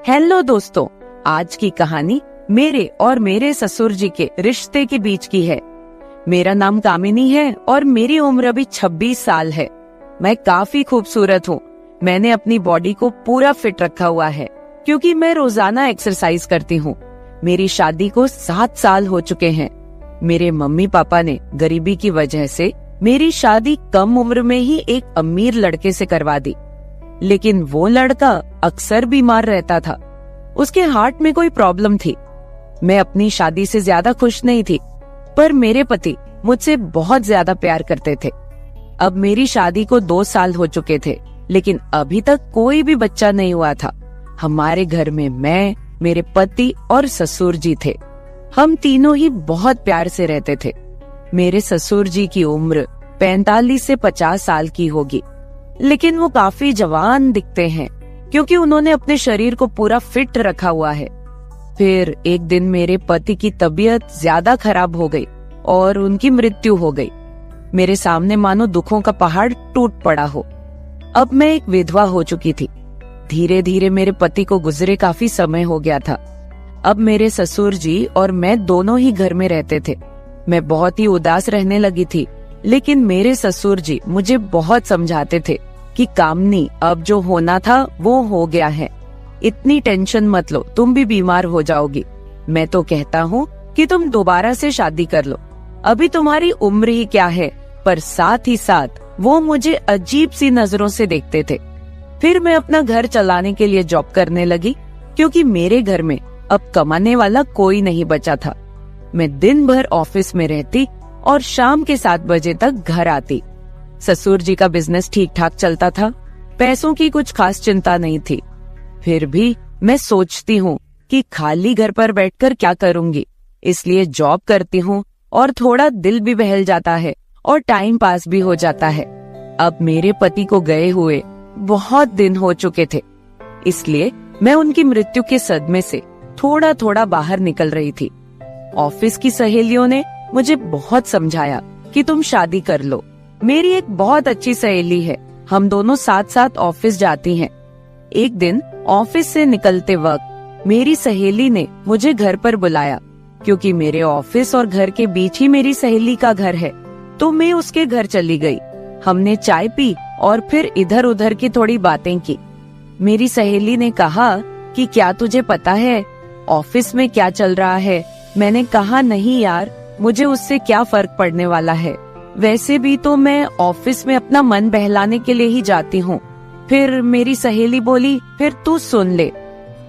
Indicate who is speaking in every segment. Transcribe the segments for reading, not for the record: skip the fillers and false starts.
Speaker 1: Hello दोस्तों, आज की कहानी मेरे और मेरे ससुर जी के रिश्ते के बीच की है। मेरा नाम कामिनी है और मेरी उम्र अभी 26 साल है। मैं काफी खूबसूरत हूँ। मैंने अपनी बॉडी को पूरा फिट रखा हुआ है क्योंकि मैं रोजाना एक्सरसाइज करती हूँ। मेरी शादी को 7 साल हो चुके हैं। मेरे मम्मी पापा ने गरीबी की वजह से मेरी शादी कम उम्र में ही एक अमीर लड़के से करवा दी, लेकिन वो लड़का अक्सर बीमार रहता था। उसके हार्ट में कोई प्रॉब्लम थी। मैं अपनी शादी से ज्यादा खुश नहीं थी, पर मेरे पति मुझसे बहुत ज्यादा प्यार करते थे। अब मेरी शादी को 2 साल हो चुके थे, लेकिन अभी तक कोई भी बच्चा नहीं हुआ था। हमारे घर में मैं, मेरे पति और ससुर जी थे। हम तीनों ही बहुत प्यार से रहते थे। मेरे ससुर जी की उम्र 45 से 50 साल की होगी, लेकिन वो काफी जवान दिखते हैं क्योंकि उन्होंने अपने शरीर को पूरा फिट रखा हुआ है। फिर एक दिन मेरे पति की तबीयत ज्यादा खराब हो गई और उनकी मृत्यु हो गई। मेरे सामने मानो दुखों का पहाड़ टूट पड़ा हो। अब मैं एक विधवा हो चुकी थी। धीरे धीरे मेरे पति को गुजरे काफी समय हो गया था। अब मेरे ससुर जी और मैं दोनों ही घर में रहते थे। मैं बहुत ही उदास रहने लगी थी, लेकिन मेरे ससुर जी मुझे बहुत समझाते थे कि कामनी, अब जो होना था वो हो गया है, इतनी टेंशन मत लो, तुम भी बीमार हो जाओगी। मैं तो कहता हूँ कि तुम दोबारा से शादी कर लो, अभी तुम्हारी उम्र ही क्या है। पर साथ ही साथ वो मुझे अजीब सी नजरों से देखते थे। फिर मैं अपना घर चलाने के लिए जॉब करने लगी क्योंकि मेरे घर में अब कमाने वाला कोई नहीं बचा था। मैं दिन भर ऑफिस में रहती और शाम के 7 बजे तक घर आती। ससुर जी का बिजनेस ठीक ठाक चलता था, पैसों की कुछ खास चिंता नहीं थी। फिर भी मैं सोचती हूँ कि खाली घर पर बैठकर क्या करूँगी, इसलिए जॉब करती हूँ और थोड़ा दिल भी बहल जाता है और टाइम पास भी हो जाता है। अब मेरे पति को गए हुए बहुत दिन हो चुके थे, इसलिए मैं उनकी मृत्यु के सदमे से थोड़ा थोड़ा बाहर निकल रही थी। ऑफिस की सहेलियों ने मुझे बहुत समझाया कि तुम शादी कर लो। मेरी एक बहुत अच्छी सहेली है, हम दोनों साथ साथ ऑफिस जाती हैं। एक दिन ऑफिस से निकलते वक्त मेरी सहेली ने मुझे घर पर बुलाया क्योंकि मेरे ऑफिस और घर के बीच ही मेरी सहेली का घर है। तो मैं उसके घर चली गई। हमने चाय पी और फिर इधर उधर की थोड़ी बातें की। मेरी सहेली ने कहा कि क्या तुझे पता है ऑफिस में क्या चल रहा है? मैंने कहा नहीं यार, मुझे उससे क्या फर्क पड़ने वाला है, वैसे भी तो मैं ऑफिस में अपना मन बहलाने के लिए ही जाती हूँ। फिर मेरी सहेली बोली, फिर तू सुन ले,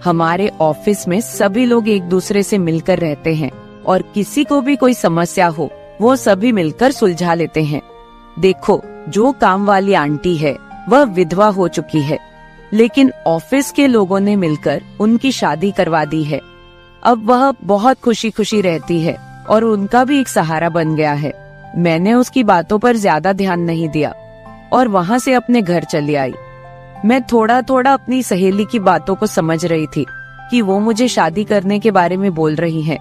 Speaker 1: हमारे ऑफिस में सभी लोग एक दूसरे से मिलकर रहते हैं और किसी को भी कोई समस्या हो वो सभी मिलकर सुलझा लेते हैं। देखो, जो काम वाली आंटी है वह विधवा हो चुकी है, लेकिन ऑफिस के लोगों ने मिलकर उनकी शादी करवा दी है। अब वह बहुत खुशी खुशी रहती है और उनका भी एक सहारा बन गया है। मैंने उसकी बातों पर ज्यादा ध्यान नहीं दिया और वहाँ से अपने घर चली आई। मैं थोड़ा थोड़ा अपनी सहेली की बातों को समझ रही थी कि वो मुझे शादी करने के बारे में बोल रही है।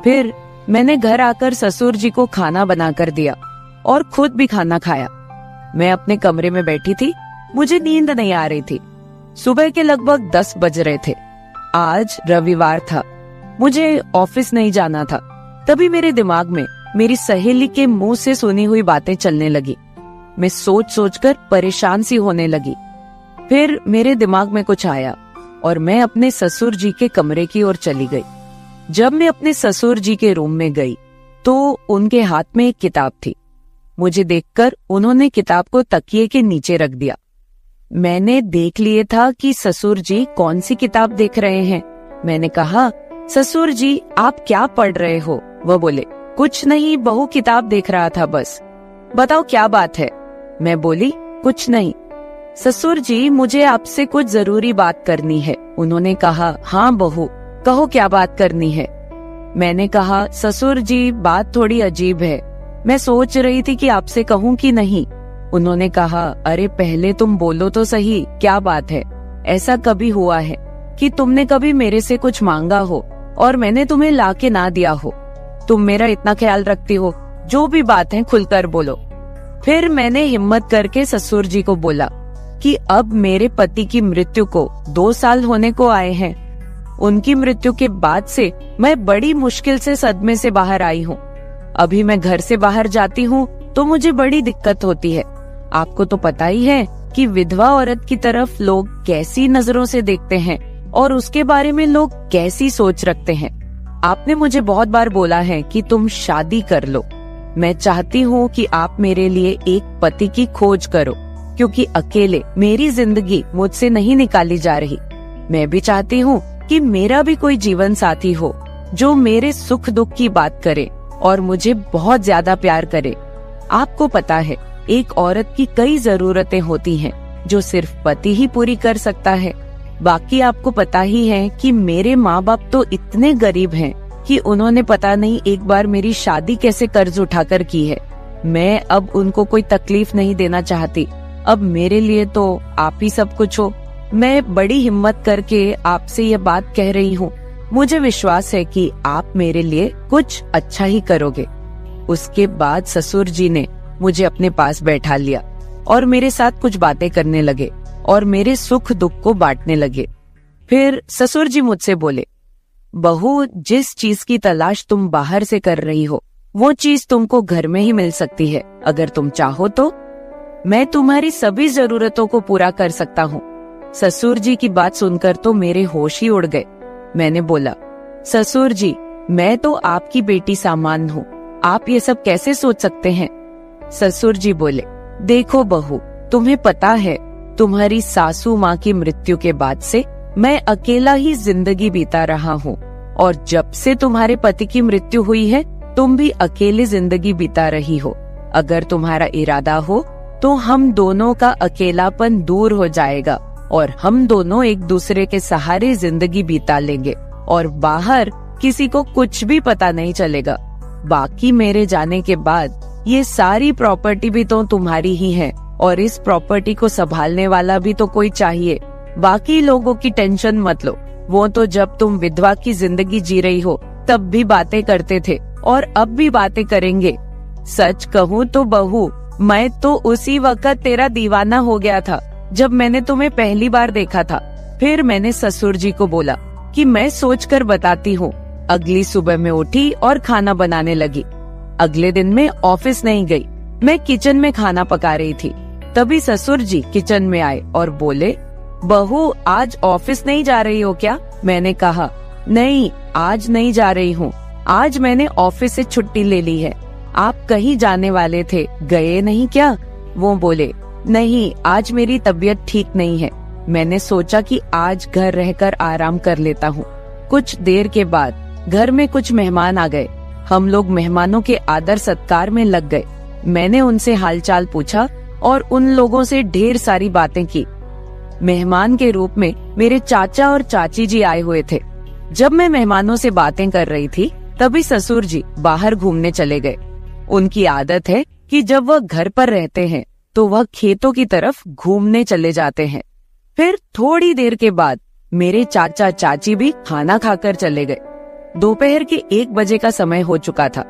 Speaker 1: फिर मैंने घर आकर ससुर जी को खाना बनाकर दिया और खुद भी खाना खाया। मैं अपने कमरे में बैठी थी, मुझे नींद नहीं आ रही थी। सुबह के लगभग 10 बज रहे थे। आज रविवार था, मुझे ऑफिस नहीं जाना था। तभी मेरे दिमाग में मेरी सहेली के मुंह से सुनी हुई बातें चलने लगी। मैं सोच सोचकर परेशान सी होने लगी। फिर मेरे दिमाग में कुछ आया और मैं अपने ससुर जी के कमरे की ओर चली गई। जब मैं अपने ससुर जी के रूम में गई तो उनके हाथ में एक किताब थी। मुझे देखकर उन्होंने किताब को तकिए के नीचे रख दिया। मैंने देख लिए था कि ससुर जी कौन सी किताब देख रहे हैं। मैंने कहा, ससुर जी आप क्या पढ़ रहे हो? वह बोले, कुछ नहीं बहू, किताब देख रहा था बस। बताओ क्या बात है? मैं बोली, कुछ नहीं। ससुर जी मुझे आपसे कुछ जरूरी बात करनी है। उन्होंने कहा, हाँ बहू कहो क्या बात करनी है। मैंने कहा, ससुर जी बात थोड़ी अजीब है, मैं सोच रही थी कि आपसे कहूँ कि नहीं। उन्होंने कहा, अरे पहले तुम बोलो तो सही, क्या बात है? ऐसा कभी हुआ है कि तुमने कभी मेरे से कुछ मांगा हो और मैंने तुम्हें ला के ना दिया हो? तुम मेरा इतना ख्याल रखती हो, जो भी बात है खुलकर बोलो। फिर मैंने हिम्मत करके ससुर जी को बोला कि अब मेरे पति की मृत्यु को 2 साल होने को आए हैं उनकी मृत्यु के बाद से मैं बड़ी मुश्किल से सदमे से बाहर आई हूँ। अभी मैं घर से बाहर जाती हूँ तो मुझे बड़ी दिक्कत होती है। आपको तो पता ही है कि विधवा औरत की तरफ लोग कैसी नजरों से देखते हैं और उसके बारे में लोग कैसी सोच रखते हैं। आपने मुझे बहुत बार बोला है कि तुम शादी कर लो। मैं चाहती हूँ कि आप मेरे लिए एक पति की खोज करो, क्योंकि अकेले मेरी जिंदगी मुझसे नहीं निकाली जा रही। मैं भी चाहती हूँ कि मेरा भी कोई जीवन साथी हो जो मेरे सुख दुख की बात करे और मुझे बहुत ज्यादा प्यार करे। आपको पता है, एक औरत की कई जरूरतें होती हैं जो सिर्फ पति ही पूरी कर सकता है। बाकी आपको पता ही है कि मेरे माँ बाप तो इतने गरीब हैं कि उन्होंने पता नहीं एक बार मेरी शादी कैसे कर्ज उठाकर की है। मैं अब उनको कोई तकलीफ नहीं देना चाहती। अब मेरे लिए तो आप ही सब कुछ हो। मैं बड़ी हिम्मत करके आपसे ये बात कह रही हूँ। मुझे विश्वास है कि आप मेरे लिए कुछ अच्छा ही करोगे। उसके बाद ससुर जी ने मुझे अपने पास बैठा लिया और मेरे साथ कुछ बातें करने लगे और मेरे सुख दुख को बांटने लगे। फिर ससुर जी मुझसे बोले, बहू, जिस चीज की तलाश तुम बाहर से कर रही हो वो चीज तुमको घर में ही मिल सकती है। अगर तुम चाहो तो मैं तुम्हारी सभी जरूरतों को पूरा कर सकता हूँ। ससुर जी की बात सुनकर तो मेरे होश ही उड़ गए। मैंने बोला, ससुर जी, मैं तो आपकी बेटी सामान हूँ, आप ये सब कैसे सोच सकते हैं? ससुर जी बोले, देखो बहू, तुम्हें पता है तुम्हारी सासू माँ की मृत्यु के बाद से मैं अकेला ही जिंदगी बीता रहा हूँ, और जब से तुम्हारे पति की मृत्यु हुई है तुम भी अकेले जिंदगी बीता रही हो। अगर तुम्हारा इरादा हो तो हम दोनों का अकेलापन दूर हो जाएगा और हम दोनों एक दूसरे के सहारे जिंदगी बिता लेंगे और बाहर किसी को कुछ भी पता नहीं चलेगा। बाकी मेरे जाने के बाद ये सारी प्रॉपर्टी भी तो तुम्हारी ही है और इस प्रॉपर्टी को संभालने वाला भी तो कोई चाहिए। बाकी लोगों की टेंशन मत लो, वो तो जब तुम विधवा की जिंदगी जी रही हो तब भी बातें करते थे और अब भी बातें करेंगे। सच कहूँ तो बहू, मैं तो उसी वक्त तेरा दीवाना हो गया था जब मैंने तुम्हें पहली बार देखा था। फिर मैंने ससुर जी को बोला कि मैं सोचकर बताती हूँ। अगली सुबह मैं उठी और खाना बनाने लगी। अगले दिन मैं ऑफिस नहीं गई, मैं किचन में खाना पका रही थी। तभी ससुर जी किचन में आए और बोले, बहू, आज ऑफिस नहीं जा रही हो क्या? मैंने कहा, नहीं, आज नहीं जा रही हूँ। आज मैंने ऑफिस से छुट्टी ले ली है। आप कहीं जाने वाले थे, गए नहीं क्या? वो बोले, नहीं, आज मेरी तबीयत ठीक नहीं है। मैंने सोचा कि आज घर रहकर आराम कर लेता हूँ। कुछ देर के बाद घर में कुछ मेहमान आ गए। हम लोग मेहमानों के आदर सत्कार में लग गए। मैंने उनसे हालचाल पूछा और उन लोगों से ढेर सारी बातें की। मेहमान के रूप में मेरे चाचा और चाची जी आए हुए थे। जब मैं मेहमानों से बातें कर रही थी तभी ससुर जी बाहर घूमने चले गए। उनकी आदत है कि जब वह घर पर रहते हैं तो वह खेतों की तरफ घूमने चले जाते हैं। फिर थोड़ी देर के बाद मेरे चाचा चाची भी खाना खाकर चले गए। दोपहर के 1 बजे का समय हो चुका था।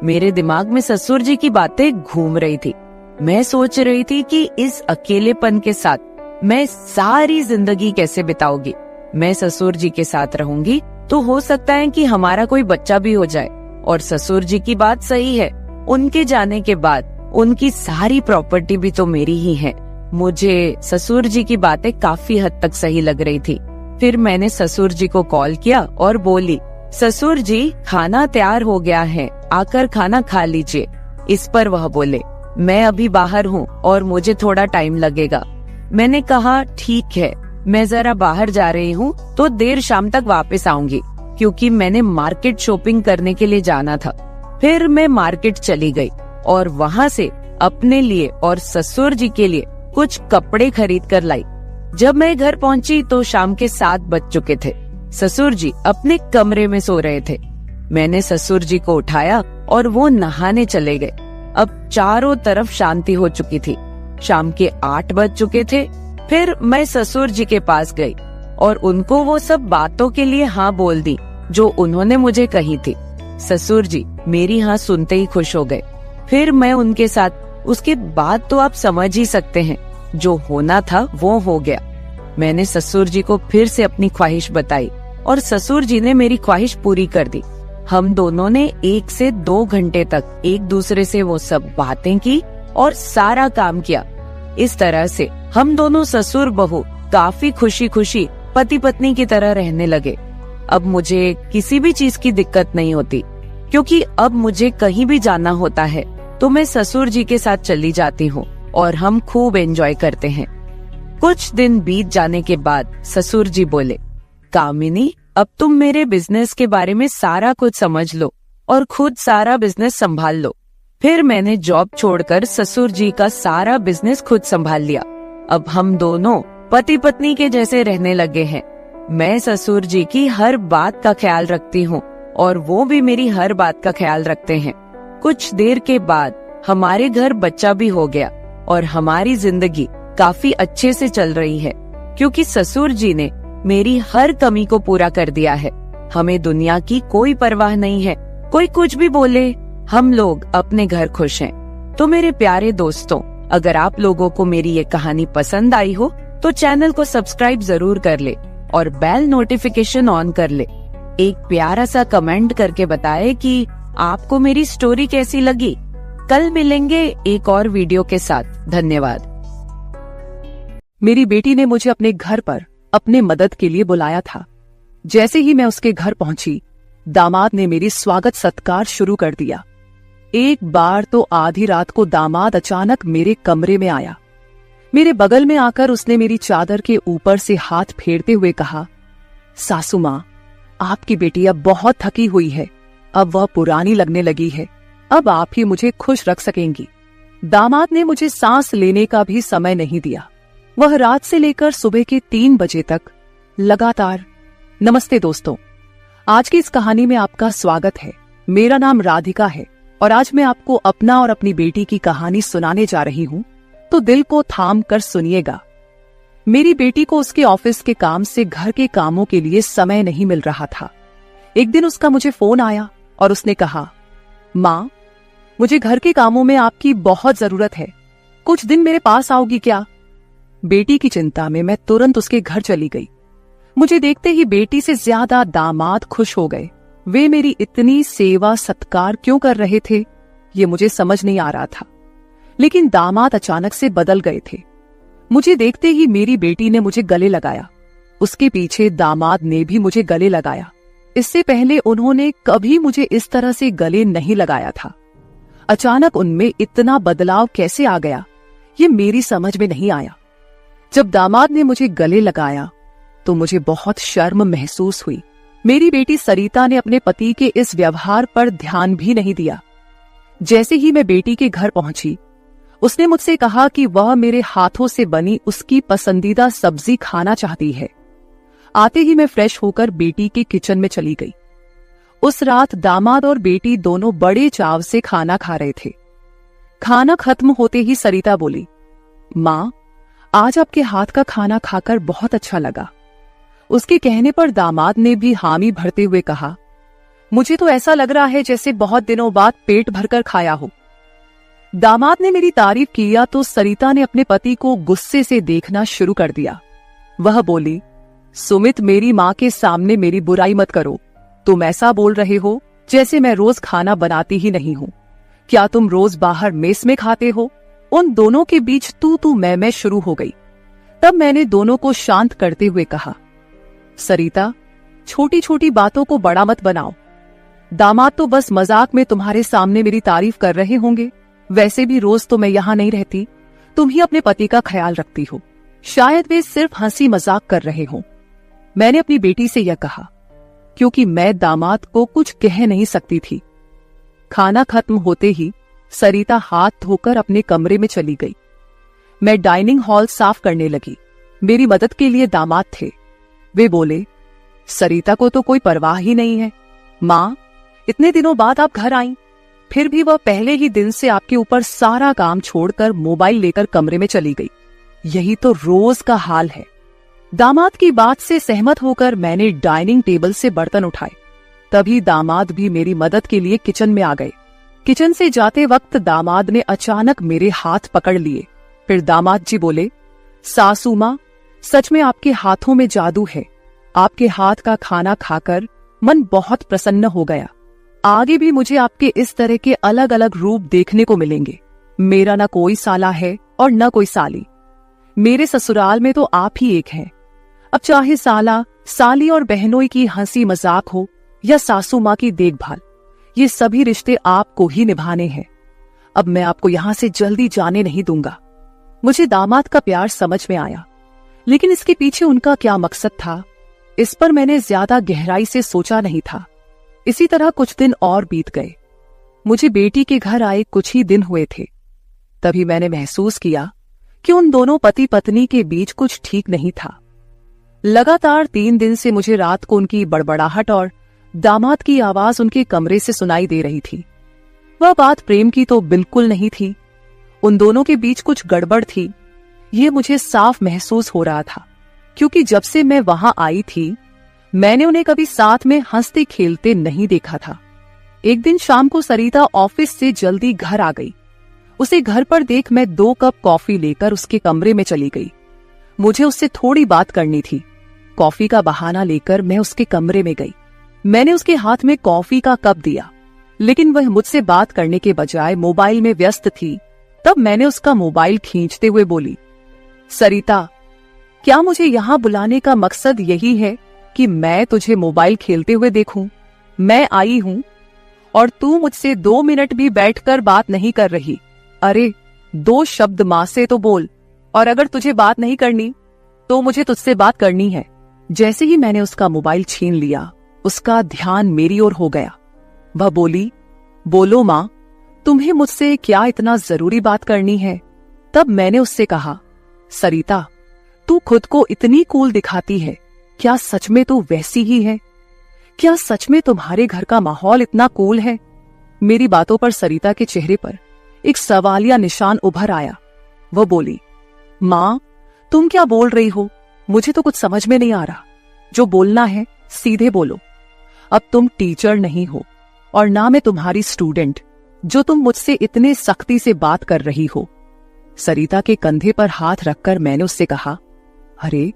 Speaker 1: मेरे दिमाग में ससुर जी की बातें घूम रही थी। मैं सोच रही थी कि इस अकेलेपन के साथ मैं सारी जिंदगी कैसे बिताऊंगी। मैं ससुर जी के साथ रहूंगी तो हो सकता है कि हमारा कोई बच्चा भी हो जाए। और ससुर जी की बात सही है, उनके जाने के बाद उनकी सारी प्रॉपर्टी भी तो मेरी ही है। मुझे ससुर जी की बातें काफी हद तक सही लग रही थी। फिर मैंने ससुर जी को कॉल किया और बोली, ससुर जी, खाना तैयार हो गया है, आकर खाना खा लीजिए। इस पर वह बोले, मैं अभी बाहर हूँ और मुझे थोड़ा टाइम लगेगा। मैंने कहा, ठीक है, मैं जरा बाहर जा रही हूँ तो देर शाम तक वापस आऊंगी, क्योंकि मैंने मार्केट शॉपिंग करने के लिए जाना था। फिर मैं मार्केट चली गई और वहाँ से अपने लिए और ससुर जी के लिए कुछ कपड़े खरीद कर लाई। जब मैं घर पहुँची तो शाम के 7 बज चुके थे। ससुर जी अपने कमरे में सो रहे थे। मैंने ससुर जी को उठाया और वो नहाने चले गए। अब चारों तरफ शांति हो चुकी थी। शाम के 8 बज चुके थे। फिर मैं ससुर जी के पास गई और उनको वो सब बातों के लिए हाँ बोल दी जो उन्होंने मुझे कही थी। ससुर जी मेरी हाँ सुनते ही खुश हो गए। फिर मैं उनके साथ, उसके बाद तो आप समझ ही सकते हैं, जो होना था वो हो गया। मैंने ससुर जी को फिर से अपनी ख्वाहिश बताई और ससुर जी ने मेरी ख्वाहिश पूरी कर दी। हम दोनों ने 1 से 2 घंटे तक एक दूसरे से वो सब बातें की और सारा काम किया। इस तरह से हम दोनों ससुर बहू काफी खुशी खुशी पति पत्नी की तरह रहने लगे। अब मुझे किसी भी चीज की दिक्कत नहीं होती, क्योंकि अब मुझे कहीं भी जाना होता है तो मैं ससुर जी के साथ चली जाती हूँ और हम खूब एंजॉय करते हैं। कुछ दिन बीत जाने के बाद ससुर जी बोले, कामिनी, अब तुम मेरे बिजनेस के बारे में सारा कुछ समझ लो और खुद सारा बिजनेस संभाल लो। फिर मैंने जॉब छोड़कर ससुर जी का सारा बिजनेस खुद संभाल लिया। अब हम दोनों पति पत्नी के जैसे रहने लगे हैं। मैं ससुर जी की हर बात का ख्याल रखती हूँ और वो भी मेरी हर बात का ख्याल रखते हैं। कुछ देर के बाद हमारे घर बच्चा भी हो गया और हमारी जिंदगी काफी अच्छे से चल रही है, क्योंकि ससुर जी ने मेरी हर कमी को पूरा कर दिया है। हमें दुनिया की कोई परवाह नहीं है, कोई कुछ भी बोले, हम लोग अपने घर खुश हैं। तो मेरे प्यारे दोस्तों, अगर आप लोगों को मेरी ये कहानी पसंद आई हो तो चैनल को सब्सक्राइब जरूर कर ले और बेल नोटिफिकेशन ऑन कर ले। एक प्यारा सा कमेंट करके बताएं कि आपको मेरी स्टोरी कैसी लगी। कल मिलेंगे एक और वीडियो के साथ। धन्यवाद।
Speaker 2: मेरी बेटी ने मुझे अपने घर पर अपने मदद के लिए बुलाया था। जैसे ही मैं उसके घर पहुंची, दामाद ने मेरी स्वागत सत्कार शुरू कर दिया। एक बार तो आधी रात को दामाद अचानक मेरे कमरे में आया। मेरे बगल में आकर उसने मेरी चादर के ऊपर से हाथ फेरते हुए कहा, सासू माँ, आपकी बेटी अब बहुत थकी हुई है, अब वह पुरानी लगने लगी है, अब आप ही मुझे खुश रख सकेंगी। दामाद ने मुझे सांस लेने का भी समय नहीं दिया। वह रात से लेकर सुबह के 3 बजे तक लगातार। नमस्ते दोस्तों, आज की इस कहानी में आपका स्वागत है। मेरा नाम राधिका है और आज मैं आपको अपना और अपनी बेटी की कहानी सुनाने जा रही हूँ, तो दिल को थाम कर सुनिएगा। मेरी बेटी को उसके ऑफिस के काम से घर के कामों के लिए समय नहीं मिल रहा था। एक दिन उसका मुझे फोन आया और उसने कहा, माँ, मुझे घर के कामों में आपकी बहुत जरूरत है, कुछ दिन मेरे पास आओगी क्या? बेटी की चिंता में मैं तुरंत उसके घर चली गई। मुझे देखते ही बेटी से ज्यादा दामाद खुश हो गए। वे मेरी इतनी सेवा सत्कार क्यों कर रहे थे, ये मुझे समझ नहीं आ रहा था। लेकिन दामाद अचानक से बदल गए थे। मुझे देखते ही मेरी बेटी ने मुझे गले लगाया। उसके पीछे दामाद ने भी मुझे गले लगाया। इससे पहले उन्होंने कभी मुझे इस तरह से गले नहीं लगाया था। अचानक उनमें इतना बदलाव कैसे आ गया, ये मेरी समझ में नहीं आया। जब दामाद ने मुझे गले लगाया तो मुझे बहुत शर्म महसूस हुई। मेरी बेटी सरिता ने अपने पति के इस व्यवहार पर ध्यान भी नहीं दिया। जैसे ही मैं बेटी के घर पहुंची, उसने मुझसे कहा कि वह मेरे हाथों से बनी उसकी पसंदीदा सब्जी खाना चाहती है। आते ही मैं फ्रेश होकर बेटी के किचन में चली गई। उस रात दामाद और बेटी दोनों बड़े चाव से खाना खा रहे थे। खाना खत्म होते ही सरिता बोली, माँ, आज आपके हाथ का खाना खाकर बहुत अच्छा लगा। उसके कहने पर दामाद ने भी हामी भरते हुए कहा, मुझे तो ऐसा लग रहा है जैसे बहुत दिनों बाद पेट भरकर खाया हो। दामाद ने मेरी तारीफ किया तो सरिता ने अपने पति को गुस्से से देखना शुरू कर दिया। वह बोली, सुमित, मेरी माँ के सामने मेरी बुराई मत करो। तुम ऐसा बोल रहे हो जैसे मैं रोज खाना बनाती ही नहीं हूँ। क्या तुम रोज बाहर मेस में खाते हो? उन दोनों के बीच तू मैं शुरू हो गई। तब मैंने दोनों को शांत करते हुए कहा, सरिता, छोटी छोटी बातों को बड़ा मत बनाओ। दामाद तो बस मजाक में तुम्हारे सामने मेरी तारीफ कर रहे होंगे। वैसे भी रोज तो मैं यहाँ नहीं रहती, तुम ही अपने पति का ख्याल रखती हो। शायद वे सिर्फ हंसी मजाक कर रहे हो। मैंने अपनी बेटी से यह कहा क्योंकि मैं दामाद को कुछ कह नहीं सकती थी। खाना खत्म होते ही सरिता हाथ धोकर अपने कमरे में चली गई। मैं डाइनिंग हॉल साफ करने लगी। मेरी मदद के लिए दामाद थे। वे बोले, सरिता को तो कोई परवाह ही नहीं है। माँ, इतने दिनों बाद आप घर आईं, फिर भी वह पहले ही दिन से आपके ऊपर सारा काम छोड़कर मोबाइल लेकर कमरे में चली गई। यही तो रोज का हाल है। दामाद की बात से सहमत होकर मैंने डाइनिंग टेबल से बर्तन उठाए। तभी दामाद भी मेरी मदद के लिए किचन में आ गए। किचन से जाते वक्त दामाद ने अचानक मेरे हाथ पकड़ लिए। फिर दामाद जी बोले, सासू माँ, सच में आपके हाथों में जादू है। आपके हाथ का खाना खाकर मन बहुत प्रसन्न हो गया। आगे भी मुझे आपके इस तरह के अलग अलग रूप देखने को मिलेंगे। मेरा न कोई साला है और न कोई साली। मेरे ससुराल में तो आप ही एक हैं। अब चाहे साला, साली और बहनोई की हंसी मजाक हो या सासू माँ की देखभाल, ये सभी रिश्ते आपको ही निभाने हैं। अब मैं आपको यहां से जल्दी जाने नहीं दूंगा। मुझे दामाद का प्यार समझ में आया, लेकिन इसके पीछे उनका क्या मकसद था, इस पर मैंने ज्यादा गहराई से सोचा नहीं था। इसी तरह कुछ दिन और बीत गए। मुझे बेटी के घर आए कुछ ही दिन हुए थे, तभी मैंने महसूस किया कि उन दोनों पति पत्नी के बीच कुछ ठीक नहीं था। लगातार 3 दिन से मुझे रात को उनकी बड़बड़ाहट और दामाद की आवाज उनके कमरे से सुनाई दे रही थी। वह बात प्रेम की तो बिल्कुल नहीं थी। उन दोनों के बीच कुछ गड़बड़ थी, ये मुझे साफ महसूस हो रहा था, क्योंकि जब से मैं वहां आई थी मैंने उन्हें कभी साथ में हंसते खेलते नहीं देखा था। एक दिन शाम को सरिता ऑफिस से जल्दी घर आ गई। उसे घर पर देख मैं 2 कप कॉफी लेकर उसके कमरे में चली गई। मुझे उससे थोड़ी बात करनी थी। कॉफी का बहाना लेकर मैं उसके कमरे में गई। मैंने उसके हाथ में कॉफी का कप दिया, लेकिन वह मुझसे बात करने के बजाय मोबाइल में व्यस्त थी। तब मैंने उसका मोबाइल खींचते हुए बोली, सरिता, क्या मुझे यहाँ बुलाने का मकसद यही है कि मैं तुझे मोबाइल खेलते हुए देखूं? मैं आई हूं और तू मुझसे 2 मिनट भी बैठकर बात नहीं कर रही। अरे 2 शब्द मां से तो बोल, और अगर तुझे बात नहीं करनी तो मुझे तुझसे बात करनी है। जैसे ही मैंने उसका मोबाइल छीन लिया, उसका ध्यान मेरी ओर हो गया। वह बोली, बोलो मां, तुम्हें मुझसे क्या इतना जरूरी बात करनी है? तब मैंने उससे कहा, सरिता, तू खुद को इतनी कूल दिखाती है, क्या सच में तू वैसी ही है? क्या सच में तुम्हारे घर का माहौल इतना कूल है? मेरी बातों पर सरिता के चेहरे पर एक सवालिया निशान उभर आया। वह बोली, मां, तुम क्या बोल रही हो? मुझे तो कुछ समझ में नहीं आ रहा। जो बोलना है सीधे बोलो। अब तुम टीचर नहीं हो और ना मैं तुम्हारी स्टूडेंट, जो तुम मुझसे इतने सख्ती से बात कर रही हो। सरिता के कंधे पर हाथ रखकर मैंने उससे कहा, अरे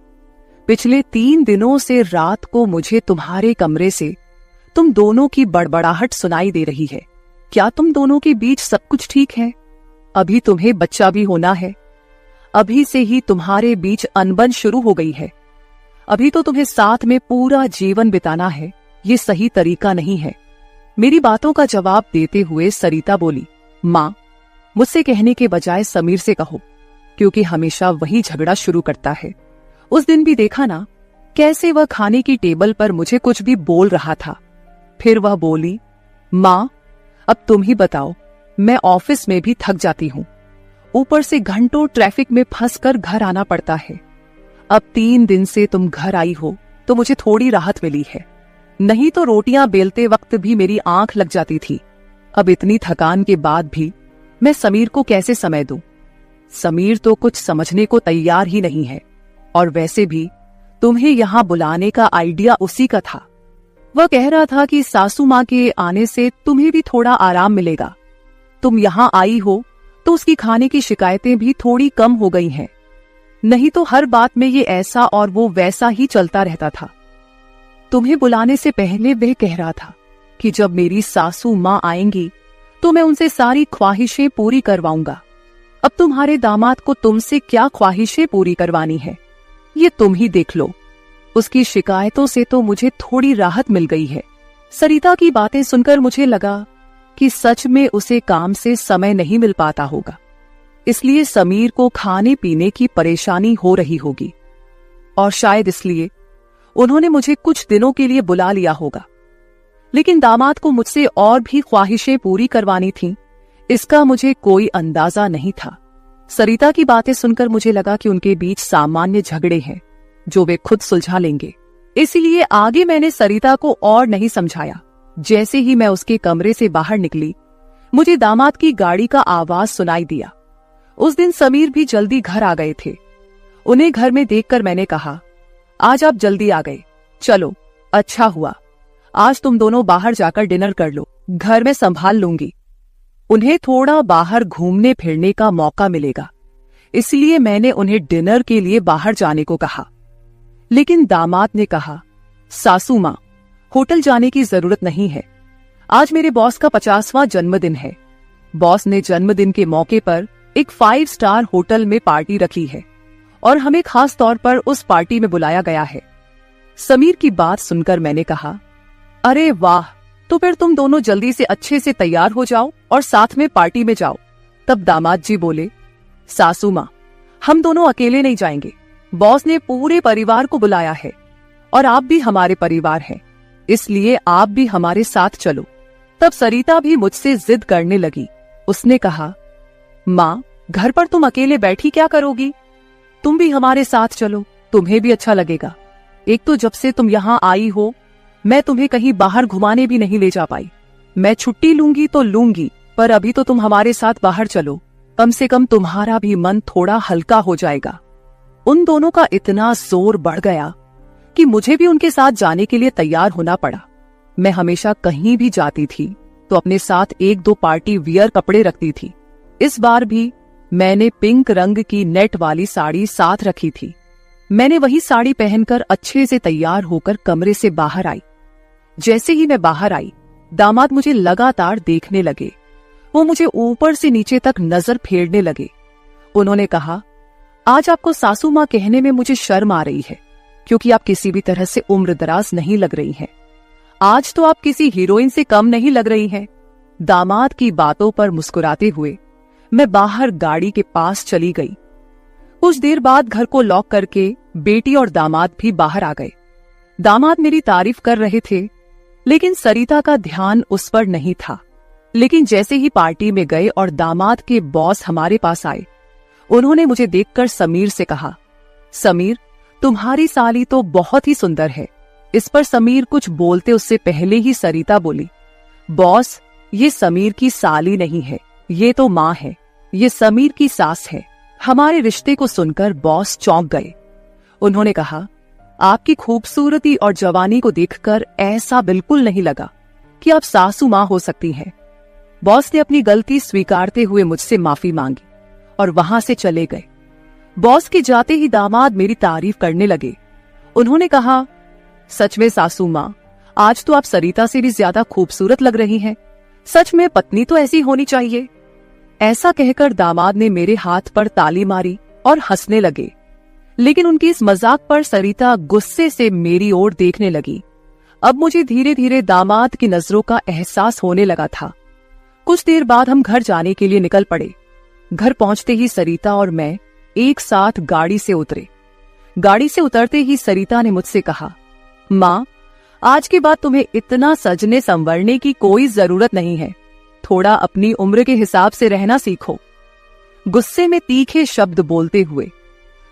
Speaker 2: पिछले 3 दिनों से रात को मुझे तुम्हारे कमरे से तुम दोनों की बड़बड़ाहट सुनाई दे रही है। क्या तुम दोनों के बीच सब कुछ ठीक है? अभी तुम्हें बच्चा भी होना है। अभी से ही तुम्हारे बीच अनबन शुरू हो गई है। अभी तो तुम्हें साथ में पूरा जीवन बिताना है। ये सही तरीका नहीं है। मेरी बातों का जवाब देते हुए सरिता बोली, मां, मुझसे कहने के बजाय समीर से कहो, क्योंकि हमेशा वही झगड़ा शुरू करता है। उस दिन भी देखा ना, कैसे वह खाने की टेबल पर मुझे कुछ भी बोल रहा था। फिर वह बोली, मां, अब तुम ही बताओ, मैं ऑफिस में भी थक जाती हूँ। ऊपर से घंटों ट्रैफिक में फंसकर घर आना पड़ता है। अब 3 दिन से तुम घर आई हो तो मुझे थोड़ी राहत मिली है, नहीं तो रोटियां बेलते वक्त भी मेरी आंख लग जाती थी। अब इतनी थकान के बाद भी मैं समीर को कैसे समय दूं? समीर तो कुछ समझने को तैयार ही नहीं है। और वैसे भी तुम्हें यहां बुलाने का आइडिया उसी का था। वह कह रहा था कि सासू माँ के आने से तुम्हें भी थोड़ा आराम मिलेगा। तुम यहां आई हो तो उसकी खाने की शिकायतें भी थोड़ी कम हो गई हैं। नहीं तो हर बात में ये ऐसा और वो वैसा ही चलता रहता था। तुम्हें बुलाने से पहले वह कह रहा था कि जब मेरी सासू माँ आएंगी तो मैं उनसे सारी ख्वाहिशें पूरी करवाऊंगा। अब तुम्हारे दामाद को तुमसे क्या ख्वाहिशें पूरी करवानी है, ये तुम ही देख लो। उसकी शिकायतों से तो मुझे थोड़ी राहत मिल गई है। सरिता की बातें सुनकर मुझे लगा कि सच में उसे काम से समय नहीं मिल पाता होगा, इसलिए समीर को खाने पीने की परेशानी हो रही होगी, और शायद इसलिए उन्होंने मुझे कुछ दिनों के लिए बुला लिया होगा। लेकिन दामाद को मुझसे और भी ख्वाहिशें पूरी करवानी थीं, इसका मुझे कोई अंदाजा नहीं था। सरिता की बातें सुनकर मुझे लगा कि उनके बीच सामान्य झगड़े हैं जो वे खुद सुलझा लेंगे। इसीलिए आगे मैंने सरिता को और नहीं समझाया। जैसे ही मैं उसके कमरे से बाहर निकली, मुझे दामाद की गाड़ी का आवाज सुनाई दिया। उस दिन समीर भी जल्दी घर आ गए थे। उन्हें घर में देखकर मैंने कहा, आज आप जल्दी आ गए, चलो अच्छा हुआ। आज तुम दोनों बाहर जाकर डिनर कर लो, घर में संभाल लूंगी। उन्हें थोड़ा बाहर घूमने फिरने का मौका मिलेगा, इसलिए मैंने उन्हें डिनर के लिए बाहर जाने को कहा। लेकिन दामाद ने कहा, सासू माँ, होटल जाने की जरूरत नहीं है। आज मेरे बॉस का 50वां जन्मदिन है। बॉस ने जन्मदिन के मौके पर एक 5 स्टार होटल में पार्टी रखी है और हमें खास तौर पर उस पार्टी में बुलाया गया है। समीर की बात सुनकर मैंने कहा, अरे वाह, तो फिर तुम दोनों जल्दी से अच्छे से तैयार हो जाओ और साथ में पार्टी में जाओ। तब दामाद जी बोले, सासू माँ, हम दोनों अकेले नहीं जाएंगे। बॉस ने पूरे परिवार को बुलाया है और आप भी हमारे परिवार हैं, इसलिए आप भी हमारे साथ चलो। तब सरिता भी मुझसे जिद करने लगी। उसने कहा, माँ, घर पर तुम अकेले बैठी क्या करोगी? तुम भी हमारे साथ चलो, तुम्हें भी अच्छा लगेगा। एक तो जब से तुम यहाँ आई हो, मैं तुम्हें कहीं बाहर घुमाने भी नहीं ले जा पाई। मैं छुट्टी लूंगी तो लूंगी, पर अभी तो तुम हमारे साथ बाहर चलो, कम से कम तुम्हारा भी मन थोड़ा हल्का हो जाएगा। उन दोनों का इतना जोर बढ़ गया कि मुझे भी उनके साथ जाने के लिए तैयार होना पड़ा। मैं हमेशा कहीं भी जाती थी तो अपने साथ 1-2 पार्टी वियर कपड़े रखती थी। इस बार भी मैंने पिंक रंग की नेट वाली साड़ी साथ रखी थी। मैंने वही साड़ी पहनकर अच्छे से तैयार होकर कमरे से बाहर आई। जैसे ही मैं बाहर आई, दामाद मुझे लगातार देखने लगे। वो मुझे ऊपर से नीचे तक नजर फेरने लगे। उन्होंने कहा, आज आपको सासू माँ कहने में मुझे शर्म आ रही है, क्योंकि आप किसी भी तरह से उम्रदराज नहीं लग रही हैं। आज तो आप किसी हीरोइन से कम नहीं लग रही हैं। दामाद की बातों पर मुस्कुराते हुए मैं बाहर गाड़ी के पास चली गई। कुछ देर बाद घर को लॉक करके बेटी और दामाद भी बाहर आ गए। दामाद मेरी तारीफ कर रहे थे, लेकिन सरिता का ध्यान उस पर नहीं था। लेकिन जैसे ही पार्टी में गए और दामाद के बॉस हमारे पास आए, उन्होंने मुझे देखकर समीर से कहा, समीर, तुम्हारी साली तो बहुत ही सुंदर है। इस पर समीर कुछ बोलते उससे पहले ही सरिता बोली, बॉस, ये समीर की साली नहीं है, ये तो माँ है, ये समीर की सास है। हमारे रिश्ते को सुनकर बॉस चौंक गए। उन्होंने कहा, आपकी खूबसूरती और जवानी को देखकर ऐसा बिल्कुल नहीं लगा कि आप सासू माँ हो सकती हैं। बॉस ने अपनी गलती स्वीकारते हुए मुझसे माफी मांगी और वहां से चले गए। बॉस के जाते ही दामाद मेरी तारीफ करने लगे। उन्होंने कहा, सच में सासू माँ, आज तो आप सरिता से भी ज्यादा खूबसूरत लग रही हैं। सच में पत्नी तो ऐसी होनी चाहिए। ऐसा कहकर दामाद ने मेरे हाथ पर ताली मारी और हंसने लगे। लेकिन उनकी इस मजाक पर सरिता गुस्से से मेरी ओर देखने लगी। अब मुझे धीरे धीरे दामाद की नजरों का एहसास होने लगा था। कुछ देर बाद हम घर जाने के लिए निकल पड़े। घर पहुंचते ही सरिता और मैं एक साथ गाड़ी से उतरे। गाड़ी से उतरते ही सरिता ने मुझसे कहा, माँ, आज के बाद तुम्हें इतना सजने संवरने की कोई जरूरत नहीं है। थोड़ा अपनी उम्र के हिसाब से रहना सीखो। गुस्से में तीखे शब्द बोलते हुए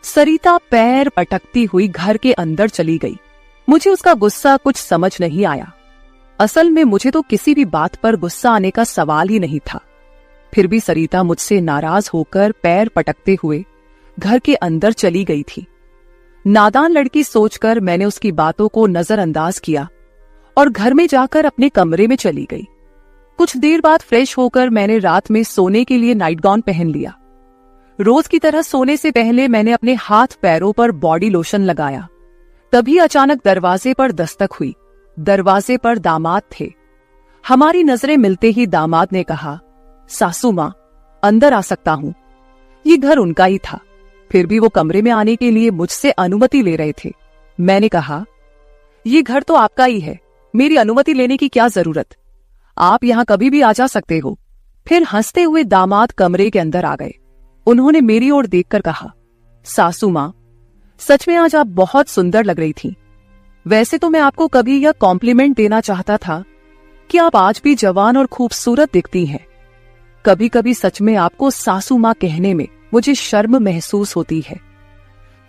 Speaker 2: सरिता पैर पटकती हुई घर के अंदर चली गई। मुझे उसका गुस्सा कुछ समझ नहीं आया। असल में मुझे तो किसी भी बात पर गुस्सा आने का सवाल ही नहीं था। फिर भी सरिता मुझसे नाराज होकर पैर पटकते हुए घर के अंदर चली गई थी। नादान लड़की सोचकर मैंने उसकी बातों को नजरअंदाज किया और घर में जाकर अपने कमरे में चली गई। कुछ देर बाद फ्रेश होकर मैंने रात में सोने के लिए नाइट गाउन पहन लिया। रोज की तरह सोने से पहले मैंने अपने हाथ पैरों पर बॉडी लोशन लगाया। तभी अचानक दरवाजे पर दस्तक हुई। दरवाजे पर दामाद थे। हमारी नजरें मिलते ही दामाद ने कहा, सासू माँ, अंदर आ सकता हूँ। ये घर उनका ही था, फिर भी वो कमरे में आने के लिए मुझसे अनुमति ले रहे थे। मैंने कहा, ये घर तो आपका ही है, मेरी अनुमति लेने की क्या जरूरत, आप यहाँ कभी भी आ जा सकते हो। फिर हंसते हुए दामाद कमरे के अंदर आ गए। उन्होंने मेरी ओर देखकर कहा, सासू माँ, सच में आज आप बहुत सुंदर लग रही थी। वैसे तो मैं आपको कभी यह कॉम्प्लीमेंट देना चाहता था कि आप आज भी जवान और खूबसूरत दिखती हैं। कभी कभी सच में आपको सासू माँ कहने में मुझे शर्म महसूस होती है।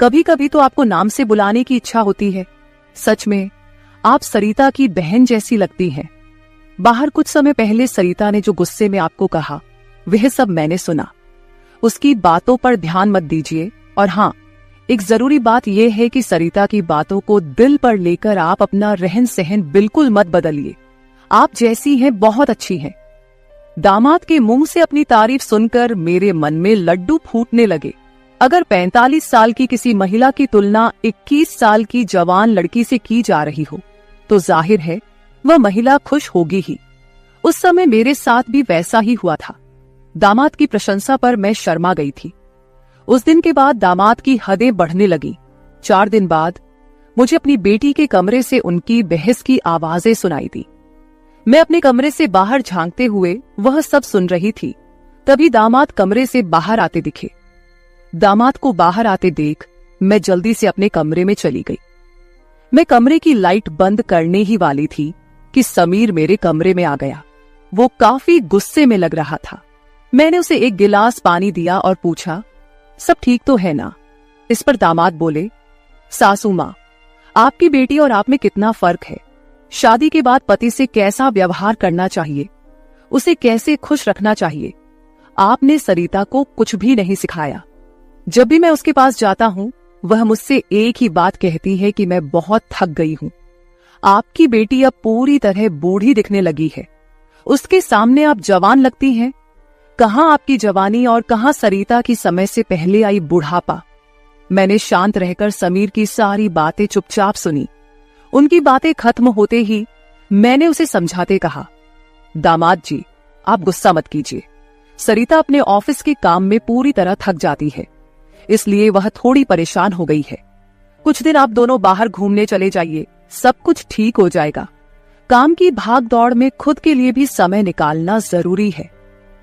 Speaker 2: कभी कभी तो आपको नाम से बुलाने की इच्छा होती है। सच में आप सरिता की बहन जैसी लगती हैं। बाहर कुछ समय पहले सरिता ने जो गुस्से में आपको कहा, वह सब मैंने सुना। उसकी बातों पर ध्यान मत दीजिए। और हाँ, एक जरूरी बात यह है कि सरिता की बातों को दिल पर लेकर आप अपना रहन सहन बिल्कुल मत बदलिए। आप जैसी हैं बहुत अच्छी हैं। दामाद के मुंह से अपनी तारीफ सुनकर मेरे मन में लड्डू फूटने लगे। अगर 45 साल की किसी महिला की तुलना 21 साल की जवान लड़की से की जा रही हो तो जाहिर है वह महिला खुश होगी ही। उस समय मेरे साथ भी वैसा ही हुआ था। दामाद की प्रशंसा पर मैं शर्मा गई थी। उस दिन के बाद दामाद की हदें बढ़ने लगी। 4 दिन बाद मुझे अपनी बेटी के कमरे से उनकी बहस की आवाजें सुनाई दी। मैं अपने कमरे से बाहर झांकते हुए वह सब सुन रही थी। तभी दामाद कमरे से बाहर आते दिखे। दामाद को बाहर आते देख मैं जल्दी से अपने कमरे में चली गई। मैं कमरे की लाइट बंद करने ही वाली थी कि समीर मेरे कमरे में आ गया। वो काफी गुस्से में लग रहा था। मैंने उसे एक गिलास पानी दिया और पूछा, सब ठीक तो है ना? इस पर दामाद बोले, सासू मां, आपकी बेटी और आप में कितना फर्क है। शादी के बाद पति से कैसा व्यवहार करना चाहिए, उसे कैसे खुश रखना चाहिए, आपने सरिता को कुछ भी नहीं सिखाया। जब भी मैं उसके पास जाता हूं वह मुझसे एक ही बात कहती है कि मैं बहुत थक गई हूं। आपकी बेटी अब पूरी तरह बूढ़ी दिखने लगी है, उसके सामने आप जवान लगती हैं। कहां आपकी जवानी और कहां सरिता की समय से पहले आई बुढ़ापा। मैंने शांत रहकर समीर की सारी बातें चुपचाप सुनी। उनकी बातें खत्म होते ही मैंने उसे समझाते कहा, दामाद जी आप गुस्सा मत कीजिए। सरिता अपने ऑफिस के काम में पूरी तरह थक जाती है, इसलिए वह थोड़ी परेशान हो गई है। कुछ दिन आप दोनों बाहर घूमने चले जाइए, सब कुछ ठीक हो जाएगा। काम की भाग दौड़ में खुद के लिए भी समय निकालना जरूरी है।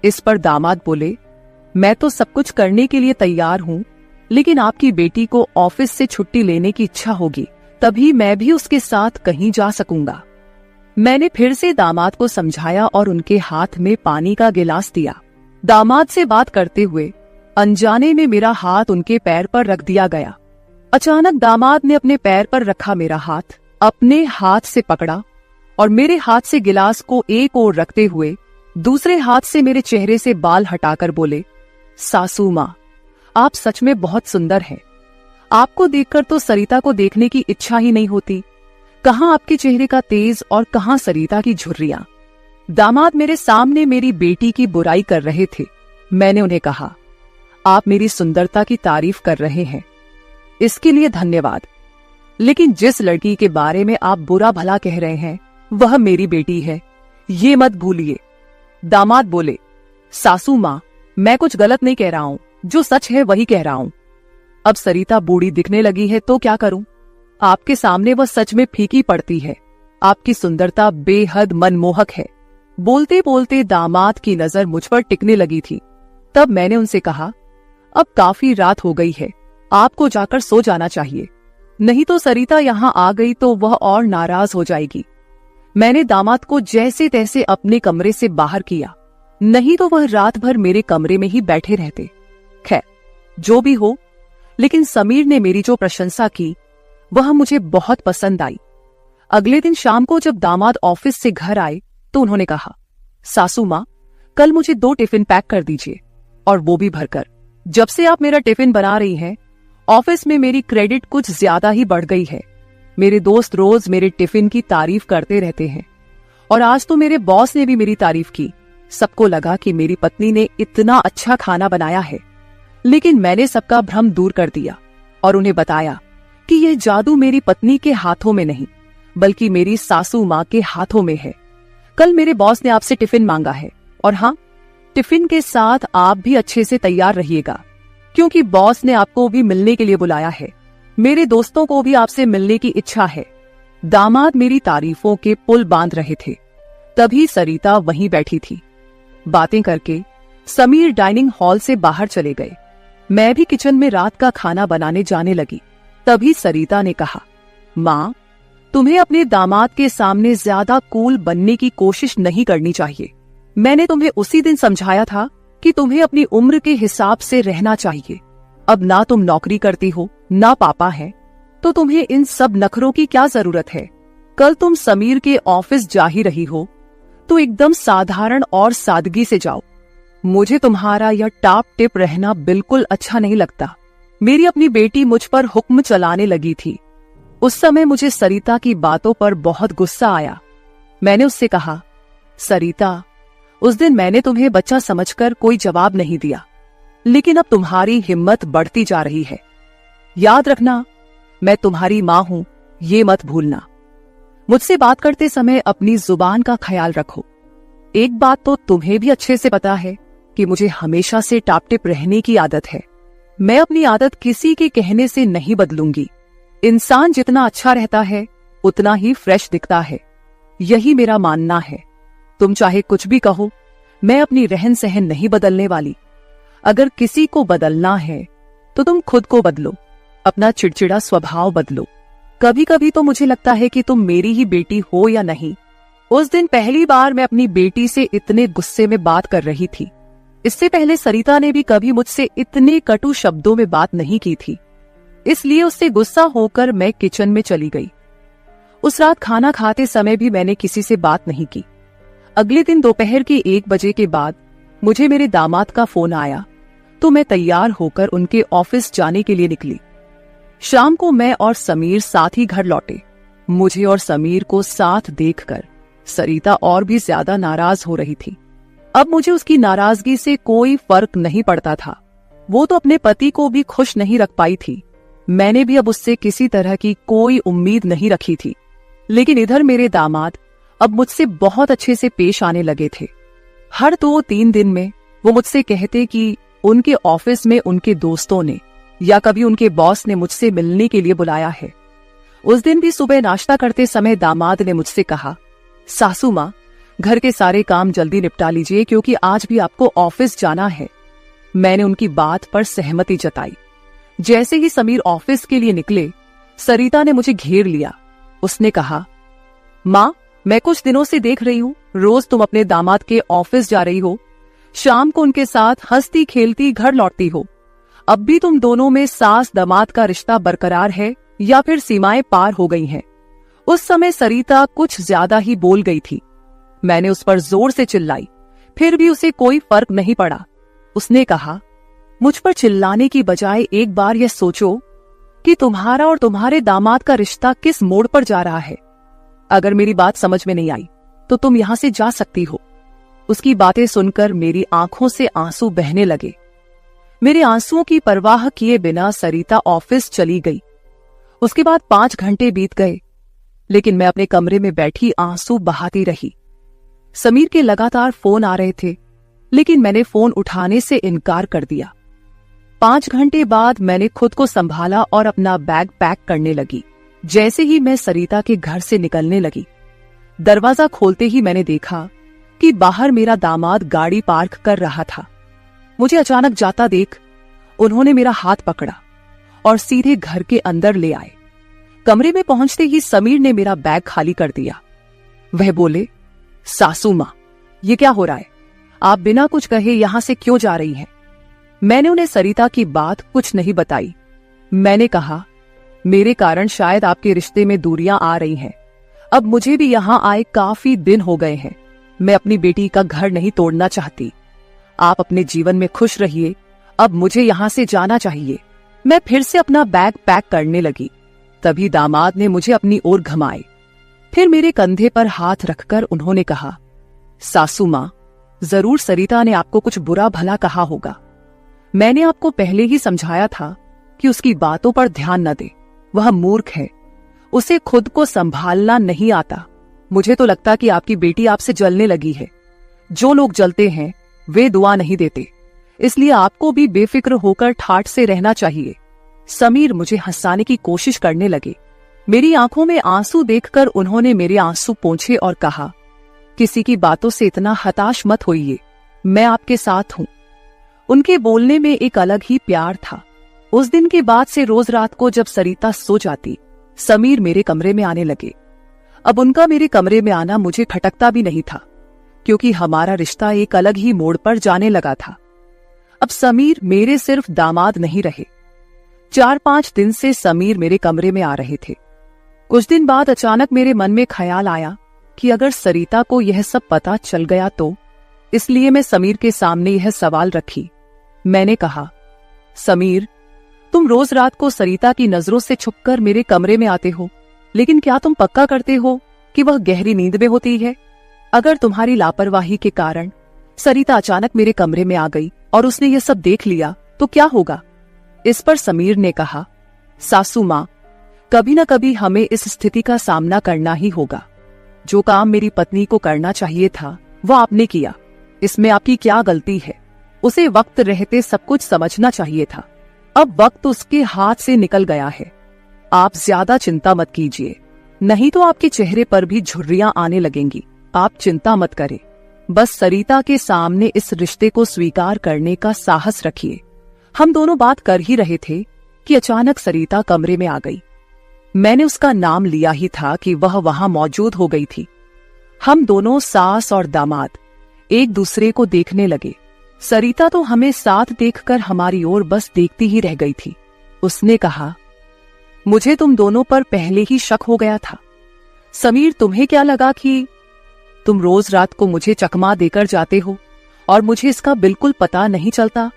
Speaker 2: इस पर दामाद बोले, मैं तो सब कुछ करने के लिए तैयार हूं, लेकिन आपकी बेटी को ऑफिस से छुट्टी लेने की इच्छा होगी, तभी मैं भी उसके साथ कहीं जा सकूंगा। मैंने फिर से दामाद को समझाया और उनके हाथ में पानी का गिलास दिया। दामाद से बात करते हुए अनजाने में मेरा हाथ उनके पैर पर रख दिया गया। अचानक दामाद ने अपने पैर पर रखा मेरा हाथ अपने हाथ से पकड़ा और मेरे हाथ से गिलास को एक ओर रखते हुए दूसरे हाथ से मेरे चेहरे से बाल हटाकर बोले, सासू मां, आप सच में बहुत सुंदर हैं। आपको देखकर तो सरिता को देखने की इच्छा ही नहीं होती। कहां आपके चेहरे का तेज और कहां सरिता की झुर्रियां। दामाद मेरे सामने मेरी बेटी की बुराई कर रहे थे। मैंने उन्हें कहा, आप मेरी सुंदरता की तारीफ कर रहे हैं, इसके लिए धन्यवाद, लेकिन जिस लड़की के बारे में आप बुरा भला कह रहे हैं वह मेरी बेटी है, ये मत भूलिए। दामाद बोले, सासू मां, मैं कुछ गलत नहीं कह रहा हूं, जो सच है वही कह रहा हूं। अब सरिता बूढ़ी दिखने लगी है तो क्या करूं? आपके सामने वह सच में फीकी पड़ती है। आपकी सुंदरता बेहद मनमोहक है। बोलते बोलते दामाद की नजर मुझ पर टिकने लगी थी। तब मैंने उनसे कहा, अब काफी रात हो गई है, आपको जाकर सो जाना चाहिए, नहीं तो सरिता यहाँ आ गई तो वह और नाराज हो जाएगी। मैंने दामाद को जैसे तैसे अपने कमरे से बाहर किया, नहीं तो वह रात भर मेरे कमरे में ही बैठे रहते। खैर जो भी हो, लेकिन समीर ने मेरी जो प्रशंसा की वह मुझे बहुत पसंद आई। अगले दिन शाम को जब दामाद ऑफिस से घर आए तो उन्होंने कहा, सासू मां, कल मुझे 2 टिफिन पैक कर दीजिए, और वो भी भरकर। जब से आप मेरा टिफिन बना रही हैं, ऑफिस में मेरी क्रेडिट कुछ ज्यादा ही बढ़ गई है। मेरे दोस्त रोज मेरे टिफिन की तारीफ करते रहते हैं, और आज तो मेरे बॉस ने भी मेरी तारीफ की। सबको लगा कि मेरी पत्नी ने इतना अच्छा खाना बनाया है, लेकिन मैंने सबका भ्रम दूर कर दिया और उन्हें बताया कि यह जादू मेरी पत्नी के हाथों में नहीं, बल्कि मेरी सासू माँ के हाथों में है। कल मेरे बॉस ने आपसे टिफिन मांगा है, और हाँ, टिफिन के साथ आप भी अच्छे से तैयार रहिएगा, क्योंकि बॉस ने आपको भी मिलने के लिए बुलाया है। मेरे दोस्तों को भी आपसे मिलने की इच्छा है। दामाद मेरी तारीफों के पुल बांध रहे थे, तभी सरिता वहीं बैठी थी। बातें करके समीर डाइनिंग हॉल से बाहर चले गए। मैं भी किचन में रात का खाना बनाने जाने लगी। तभी सरिता ने कहा, माँ, तुम्हें अपने दामाद के सामने ज्यादा कूल बनने की कोशिश नहीं करनी चाहिए। मैंने तुम्हें उसी दिन समझाया था कि तुम्हें अपनी उम्र के हिसाब से रहना चाहिए। अब ना तुम नौकरी करती हो, ना पापा है, तो तुम्हें इन सब नखरों की क्या जरूरत है। कल तुम समीर के ऑफिस जा ही रही हो तो एकदम साधारण और सादगी से जाओ। मुझे तुम्हारा यह टाप टिप रहना बिल्कुल अच्छा नहीं लगता। मेरी अपनी बेटी मुझ पर हुक्म चलाने लगी थी। उस समय मुझे सरिता की बातों पर बहुत गुस्सा आया। मैंने उससे कहा, सरिता, उस दिन मैंने तुम्हें बच्चा समझकर कोई जवाब नहीं दिया। लेकिन अब तुम्हारी हिम्मत बढ़ती जा रही है। याद रखना, मैं तुम्हारी मां हूं, ये मत भूलना। मुझसे बात करते समय अपनी जुबान का ख्याल रखो। एक बात तो तुम्हें भी अच्छे से पता है कि मुझे हमेशा से टाप-टिप रहने की आदत है। मैं अपनी आदत किसी के कहने से नहीं बदलूंगी। इंसान जितना अच्छा रहता है उतना ही फ्रेश दिखता है, यही मेरा मानना है। तुम चाहे कुछ भी कहो, मैं अपनी रहन सहन नहीं बदलने वाली। अगर किसी को बदलना है तो तुम खुद को बदलो, अपना चिड़चिड़ा स्वभाव बदलो। कभी कभी तो मुझे लगता है कि तुम मेरी ही बेटी हो या नहीं। उस दिन पहली बार मैं अपनी बेटी से इतने गुस्से में बात कर रही थी। इससे पहले सरिता ने भी कभी मुझसे इतने कटु शब्दों में बात नहीं की थी। इसलिए उससे गुस्सा होकर मैं किचन में चली गई। उस रात खाना खाते समय भी मैंने किसी से बात नहीं की। अगले दिन दोपहर के 1 बजे के बाद मुझे मेरे दामाद का फोन आया तो मैं तैयार होकर उनके ऑफिस जाने के लिए निकली। शाम को मैं और समीर साथ ही घर लौटे। मुझे और समीर को साथ देखकर सरिता और भी ज्यादा नाराज हो रही थी। अब मुझे उसकी नाराजगी से कोई फर्क नहीं पड़ता था। वो तो अपने पति को भी खुश नहीं रख पाई थी। मैंने भी अब उससे किसी तरह की कोई उम्मीद नहीं रखी थी। लेकिन इधर मेरे दामाद अब मुझसे बहुत अच्छे से पेश आने लगे थे। हर 2-3 दिन में वो मुझसे कहते कि उनके ऑफिस में उनके दोस्तों ने या कभी उनके बॉस ने मुझसे मिलने के लिए बुलाया है। उस दिन भी सुबह नाश्ता करते समय दामाद ने मुझसे कहा, सासू माँ, घर के सारे काम जल्दी निपटा लीजिए क्योंकि आज भी आपको ऑफिस जाना है। मैंने उनकी बात पर सहमति जताई। जैसे ही समीर ऑफिस के लिए निकले, सरिता ने मुझे घेर लिया। उसने कहा, माँ, मैं कुछ दिनों से देख रही हूँ रोज तुम अपने दामाद के ऑफिस जा रही हो, शाम को उनके साथ हंसती खेलती घर लौटती हो। अब भी तुम दोनों में सास दामाद का रिश्ता बरकरार है या फिर सीमाएं पार हो गई हैं? उस समय सरिता कुछ ज्यादा ही बोल गई थी। मैंने उस पर जोर से चिल्लाई, फिर भी उसे कोई फर्क नहीं पड़ा। उसने कहा, मुझ पर चिल्लाने की बजाय एक बार यह सोचो कि तुम्हारा और तुम्हारे दामाद का रिश्ता किस मोड़ पर जा रहा है। अगर मेरी बात समझ में नहीं आई तो तुम यहां से जा सकती हो। उसकी बातें सुनकर मेरी आंखों से आंसू बहने लगे। मेरे आंसुओं की परवाह किए बिना सरिता ऑफिस चली गई। उसके बाद 5 घंटे बीत गए, लेकिन मैं अपने कमरे में बैठी आंसू बहाती रही। समीर के लगातार फोन आ रहे थे, लेकिन मैंने फोन उठाने से इनकार कर दिया। 5 घंटे बाद मैंने खुद को संभाला और अपना बैग पैक करने लगी। जैसे ही मैं सरिता के घर से निकलने लगी, दरवाजा खोलते ही मैंने देखा कि बाहर मेरा दामाद गाड़ी पार्क कर रहा था। मुझे अचानक जाता देख उन्होंने मेरा हाथ पकड़ा और सीधे घर के अंदर ले आए। कमरे में पहुंचते ही समीर ने मेरा बैग खाली कर दिया। वह बोले, सासू मां, ये क्या हो रहा है? आप बिना कुछ कहे यहां से क्यों जा रही हैं? मैंने उन्हें सरिता की बात कुछ नहीं बताई। मैंने कहा, मेरे कारण शायद आपके रिश्ते में दूरियां आ रही हैं। अब मुझे भी यहां आए काफी दिन हो गए हैं। मैं अपनी बेटी का घर नहीं तोड़ना चाहती। आप अपने जीवन में खुश रहिए, अब मुझे यहां से जाना चाहिए। मैं फिर से अपना बैग पैक करने लगी। तभी दामाद ने मुझे अपनी ओर घुमाए। फिर मेरे कंधे पर हाथ रखकर उन्होंने कहा, सासू मां, जरूर सरिता ने आपको कुछ बुरा भला कहा होगा। मैंने आपको पहले ही समझाया था कि उसकी बातों पर ध्यान न दे। वह मूर्ख है, उसे खुद को संभालना नहीं आता। मुझे तो लगता कि आपकी बेटी आपसे जलने लगी है। जो लोग जलते हैं वे दुआ नहीं देते, इसलिए आपको भी बेफिक्र होकर ठाठ से रहना चाहिए। समीर मुझे हंसाने की कोशिश करने लगे। मेरी आंखों में आंसू देखकर उन्होंने मेरे आंसू पोंछे और कहा, किसी की बातों से इतना हताश मत होइए, मैं आपके साथ हूं। उनके बोलने में एक अलग ही प्यार था। उस दिन के बाद से रोज रात को जब सरिता सो जाती, समीर मेरे कमरे में आने लगे। अब उनका मेरे कमरे में आना मुझे खटकता भी नहीं था, क्योंकि हमारा रिश्ता एक अलग ही मोड़ पर जाने लगा था। अब समीर मेरे सिर्फ दामाद नहीं रहे। 4-5 दिन से समीर मेरे कमरे में आ रहे थे। कुछ दिन बाद अचानक मेरे मन में ख्याल आया कि अगर सरिता को यह सब पता चल गया तो, इसलिए मैं समीर के सामने यह सवाल रखी। मैंने कहा, समीर, तुम रोज रात को सरिता की नजरों से छुपकर मेरे कमरे में आते हो, लेकिन क्या तुम पक्का करते हो कि वह गहरी नींद में होती है? अगर तुम्हारी लापरवाही के कारण सरिता अचानक मेरे कमरे में आ गई और उसने ये सब देख लिया तो क्या होगा? इस पर समीर ने कहा, सासू माँ, कभी न कभी हमें इस स्थिति का सामना करना ही होगा। जो काम मेरी पत्नी को करना चाहिए था वो आपने किया, इसमें आपकी क्या गलती है? उसे वक्त रहते सब कुछ समझना चाहिए था। अब वक्त उसके हाथ से निकल गया है। आप ज्यादा चिंता मत कीजिए, नहीं तो आपके चेहरे पर भी झुर्रियां आने लगेंगी। आप चिंता मत करें, बस सरिता के सामने इस रिश्ते को स्वीकार करने का साहस रखिए। हम दोनों बात कर ही रहे थे कि अचानक सरिता कमरे में आ गई। मैंने उसका नाम लिया ही था कि वह वहां मौजूद हो गई थी। हम दोनों सास और दामाद एक दूसरे को देखने लगे। सरिता तो हमें साथ देखकर हमारी ओर बस देखती ही रह गई थी। उसने कहा, मुझे तुम दोनों पर पहले ही शक हो गया था। समीर, तुम्हें क्या लगा कि तुम रोज रात को मुझे चकमा देकर जाते हो और मुझे इसका बिल्कुल पता नहीं चलता?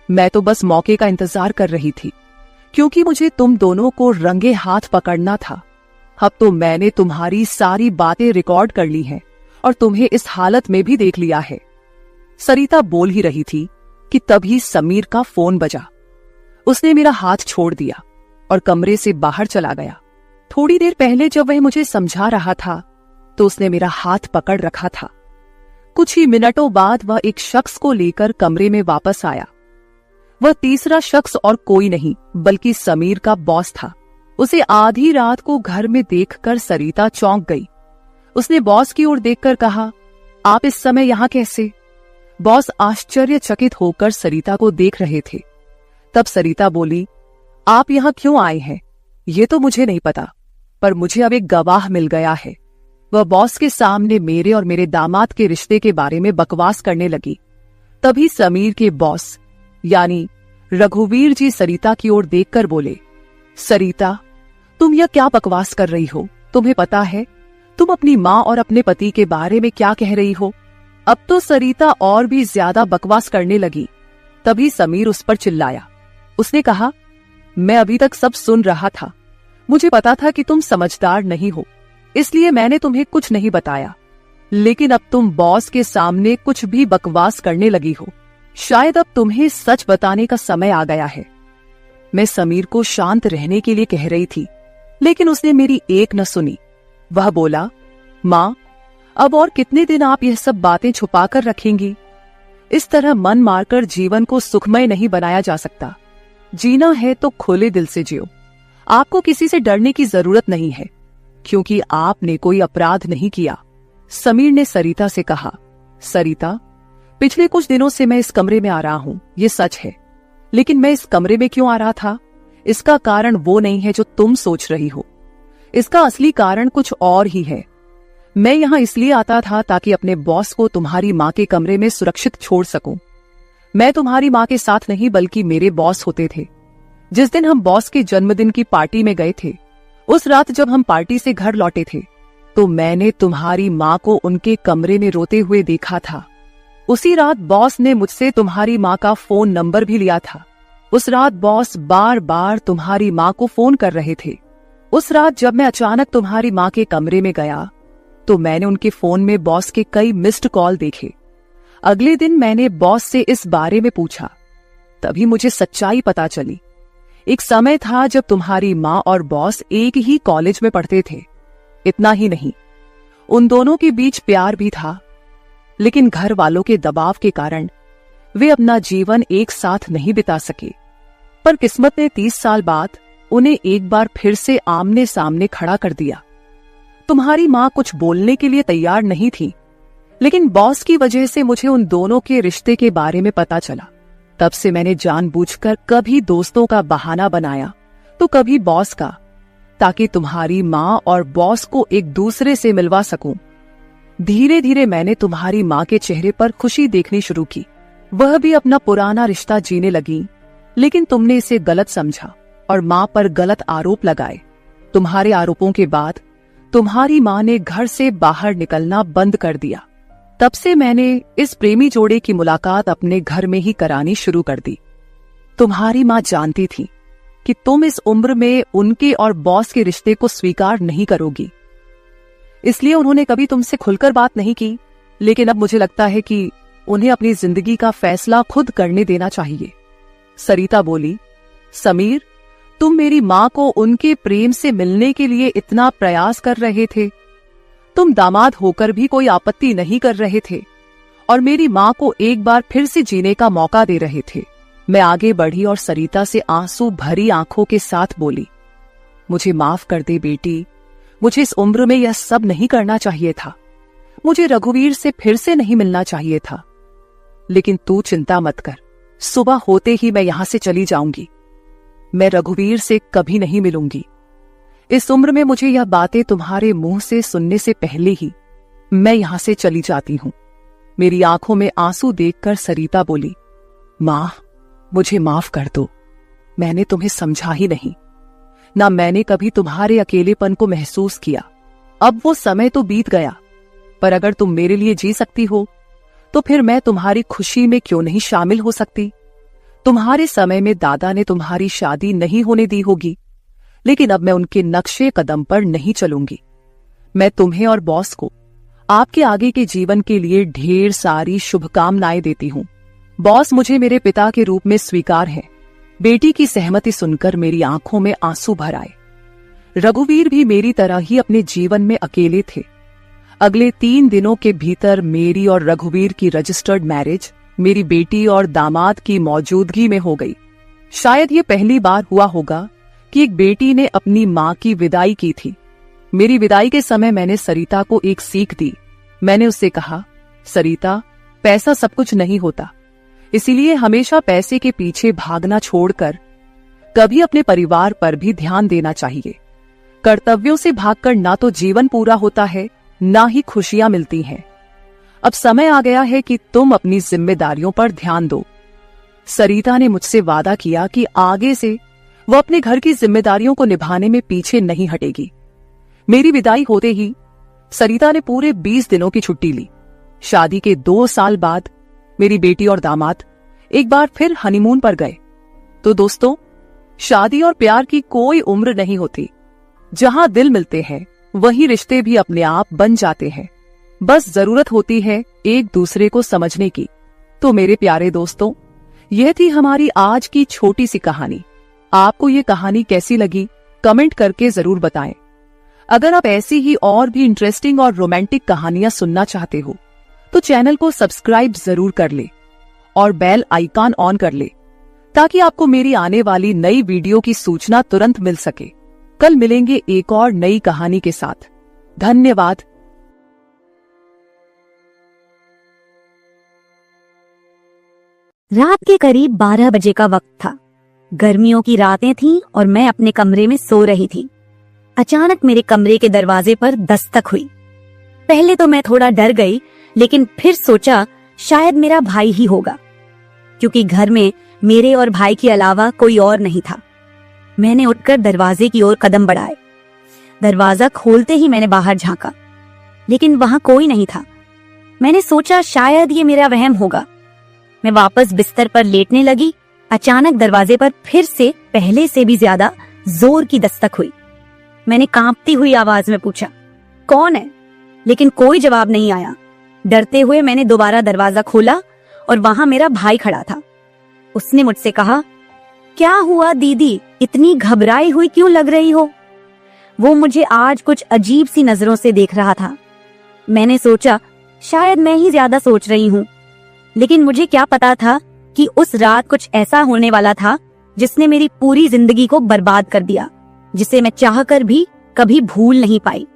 Speaker 2: मैं तो बस मौके का इंतजार कर रही थी, क्योंकि मुझे तुम दोनों को रंगे हाथ पकड़ना था। अब तो मैंने तुम्हारी सारी बातें रिकॉर्ड कर ली हैं और तुम्हें इस हालत में भी देख लिया है। सरिता बोल ही रही थी कि तभी समीर का फोन बजा। उसने मेरा हाथ छोड़ दिया और कमरे से बाहर चला गया। थोड़ी देर पहले जब वह मुझे समझा रहा था तो उसने मेरा हाथ पकड़ रखा था। कुछ ही मिनटों बाद वह एक शख्स को लेकर कमरे में वापस आया। वह तीसरा शख्स और कोई नहीं बल्कि समीर का बॉस था। उसे आधी रात को घर में देखकर सरिता चौंक गई। उसने बॉस की ओर देखकर कहा, आप इस समय यहां कैसे? बॉस आश्चर्यचकित होकर सरिता को देख रहे थे। तब सरिता बोली, आप यहां क्यों आए हैं ये तो मुझे नहीं पता, पर मुझे अब एक गवाह मिल गया है। वह बॉस के सामने मेरे और मेरे दामाद के रिश्ते के बारे में बकवास करने लगी। तभी समीर के बॉस यानी रघुवीर जी सरिता की ओर देखकर बोले, सरिता, तुम यह क्या बकवास कर रही हो? तुम्हें पता है तुम अपनी माँ और अपने पति के बारे में क्या कह रही हो? अब तो सरिता और भी ज्यादा बकवास करने लगी। तभी समीर उस पर चिल्लाया। उसने कहा, मैं अभी तक सब सुन रहा था। मुझे पता था कि तुम समझदार नहीं हो, इसलिए मैंने तुम्हें कुछ नहीं बताया, लेकिन अब तुम बॉस के सामने कुछ भी बकवास करने लगी हो। शायद अब तुम्हें सच बताने का समय आ गया है। मैं समीर को शांत रहने के लिए कह रही थी, लेकिन उसने मेरी एक न सुनी। वह बोला, माँ, अब और कितने दिन आप यह सब बातें छुपा कर रखेंगी? इस तरह मन मारकर जीवन को सुखमय नहीं बनाया जा सकता। जीना है तो खुले दिल से जियो। आपको किसी से डरने की जरूरत नहीं है, क्योंकि आपने कोई अपराध नहीं किया। समीर ने सरिता से कहा, सरिता, पिछले कुछ दिनों से मैं इस कमरे में आ रहा हूं, ये सच है, लेकिन मैं इस कमरे में क्यों आ रहा था इसका कारण वो नहीं है जो तुम सोच रही हो। इसका असली कारण कुछ और ही है। मैं यहां इसलिए आता था ताकि अपने बॉस को तुम्हारी माँ के कमरे में सुरक्षित छोड़ सकूं। मैं तुम्हारी माँ के साथ नहीं बल्कि मेरे बॉस होते थे। जिस दिन हम बॉस के जन्मदिन की पार्टी में गए थे, उस रात जब हम पार्टी से घर लौटे थे तो मैंने तुम्हारी माँ को उनके कमरे में रोते हुए देखा था। उसी रात बॉस ने मुझसे तुम्हारी माँ का फोन नंबर भी लिया था। उस रात बॉस बार बार तुम्हारी माँ को फोन कर रहे थे। उस रात जब मैं अचानक तुम्हारी माँ के कमरे में गया तो मैंने उनके फोन में बॉस के कई मिस्ड कॉल देखे। अगले दिन मैंने बॉस से इस बारे में पूछा, तभी मुझे सच्चाई पता चली। एक समय था जब तुम्हारी माँ और बॉस एक ही कॉलेज में पढ़ते थे। इतना ही नहीं, उन दोनों के बीच प्यार भी था, लेकिन घर वालों के दबाव के कारण वे अपना जीवन एक साथ नहीं बिता सके। पर किस्मत ने 30 साल बाद उन्हें एक बार फिर से आमने सामने खड़ा कर दिया। तुम्हारी माँ कुछ बोलने के लिए तैयार नहीं थी, लेकिन बॉस की वजह से मुझे उन दोनों के रिश्ते के बारे में पता चला। तब से मैंने जानबूझकर कभी दोस्तों का बहाना बनाया तो कभी बॉस का, ताकि तुम्हारी माँ और बॉस को एक दूसरे से मिलवा सकूं। धीरे धीरे मैंने तुम्हारी माँ के चेहरे पर खुशी देखनी शुरू की। वह भी अपना पुराना रिश्ता जीने लगी, लेकिन तुमने इसे गलत समझा और माँ पर गलत आरोप लगाए। तुम्हारे आरोपों के बाद तुम्हारी माँ ने घर से बाहर निकलना बंद कर दिया। तब से मैंने इस प्रेमी जोड़े की मुलाकात अपने घर में ही करानी शुरू कर दी। तुम्हारी माँ जानती थी कि तुम इस उम्र में उनके और बॉस के रिश्ते को स्वीकार नहीं करोगी, इसलिए उन्होंने कभी तुमसे खुलकर बात नहीं की। लेकिन अब मुझे लगता है कि उन्हें अपनी जिंदगी का फैसला खुद करने देना चाहिए। सरिता बोली, समीर, तुम मेरी माँ को उनके प्रेम से मिलने के लिए इतना प्रयास कर रहे थे, तुम दामाद होकर भी कोई आपत्ति नहीं कर रहे थे और मेरी माँ को एक बार फिर से जीने का मौका दे रहे थे। मैं आगे बढ़ी और सरिता से आंसू भरी आंखों के साथ बोली, मुझे माफ कर दे बेटी, मुझे इस उम्र में यह सब नहीं करना चाहिए था, मुझे रघुवीर से फिर से नहीं मिलना चाहिए था। लेकिन तू चिंता मत कर, सुबह होते ही मैं यहां से चली जाऊंगी। मैं रघुवीर से कभी नहीं मिलूंगी। इस उम्र में मुझे यह बातें तुम्हारे मुंह से सुनने से पहले ही मैं यहां से चली जाती हूं। मेरी आंखों में आंसू देखकर सरिता बोली, मां, मुझे माफ कर दो, मैंने तुम्हें समझा ही नहीं, ना मैंने कभी तुम्हारे अकेलेपन को महसूस किया। अब वो समय तो बीत गया, पर अगर तुम मेरे लिए जी सकती हो तो फिर मैं तुम्हारी खुशी में क्यों नहीं शामिल हो सकती। तुम्हारे समय में दादा ने तुम्हारी शादी नहीं होने दी होगी, लेकिन अब मैं उनके नक्शे कदम पर नहीं चलूंगी। मैं तुम्हें और बॉस को आपके आगे के जीवन के लिए ढेर सारी शुभकामनाएं देती हूं। बॉस मुझे मेरे पिता के रूप में स्वीकार है। बेटी की सहमति सुनकर मेरी आंखों में आंसू भर आए। रघुवीर भी मेरी तरह ही अपने जीवन में अकेले थे। अगले 3 दिनों के भीतर मेरी और रघुवीर की रजिस्टर्ड मैरिज मेरी बेटी और दामाद की मौजूदगी में हो गई। शायद ये पहली बार हुआ होगा कि एक बेटी ने अपनी मां की विदाई की थी। मेरी विदाई के समय मैंने सरिता को एक सीख दी। मैंने उससे कहा, सरिता, पैसा सब कुछ नहीं होता, इसीलिए हमेशा पैसे के पीछे भागना छोड़कर कभी अपने परिवार पर भी ध्यान देना चाहिए। कर्तव्यों से भागकर ना तो जीवन पूरा होता है, ना ही खुशियां मिलती हैं। अब समय आ गया है कि तुम अपनी जिम्मेदारियों पर ध्यान दो। सरिता ने मुझसे वादा किया कि आगे से वो अपने घर की जिम्मेदारियों को निभाने में पीछे नहीं हटेगी। मेरी विदाई होते ही सरिता ने पूरे 20 दिनों की छुट्टी ली। शादी के 2 साल बाद मेरी बेटी और दामाद एक बार फिर हनीमून पर गए। तो दोस्तों, शादी और प्यार की कोई उम्र नहीं होती। जहां दिल मिलते हैं वहीं रिश्ते भी अपने आप बन जाते हैं। बस जरूरत होती है एक दूसरे को समझने की। तो मेरे प्यारे दोस्तों, यह थी हमारी आज की छोटी सी कहानी। आपको ये कहानी कैसी लगी कमेंट करके जरूर बताएं। अगर आप ऐसी ही और भी इंटरेस्टिंग और रोमांटिक कहानियां सुनना चाहते हो तो चैनल को सब्सक्राइब जरूर कर ले और बेल आइकॉन ऑन कर ले, ताकि आपको मेरी आने वाली नई वीडियो की सूचना तुरंत मिल सके। कल मिलेंगे एक और नई कहानी के साथ। धन्यवाद।
Speaker 3: रात के करीब 12 बजे का वक्त था। गर्मियों की रातें थीं और मैं अपने कमरे में सो रही थी। अचानक मेरे कमरे के दरवाजे पर दस्तक हुई। पहले तो मैं थोड़ा डर गई, लेकिन फिर सोचा शायद मेरा भाई ही होगा, क्योंकि घर में मेरे और भाई के अलावा कोई और नहीं था। मैंने उठकर दरवाजे की ओर कदम बढ़ाए। दरवाजा खोलते ही मैंने बाहर झांका, लेकिन वहां कोई नहीं था। मैंने सोचा शायद ये मेरा वहम होगा। मैं वापस बिस्तर पर लेटने लगी। अचानक दरवाजे पर फिर से पहले से भी ज्यादा जोर की दस्तक हुई। मैंने कांपती हुई आवाज में पूछा, कौन है? लेकिन कोई जवाब नहीं आया। डरते हुए मैंने दोबारा दरवाजा खोला और वहां मेरा भाई खड़ा था। उसने मुझसे कहा, क्या हुआ दीदी, इतनी घबराई हुई क्यों लग रही हो? वो मुझे आज कुछ अजीब सी नजरों से देख रहा था। मैंने सोचा शायद मैं ही ज्यादा सोच रही हूँ, लेकिन मुझे क्या पता था कि उस रात कुछ ऐसा होने वाला था जिसने मेरी पूरी जिंदगी को बर्बाद कर दिया, जिसे मैं चाहकर भी कभी भूल नहीं पाई।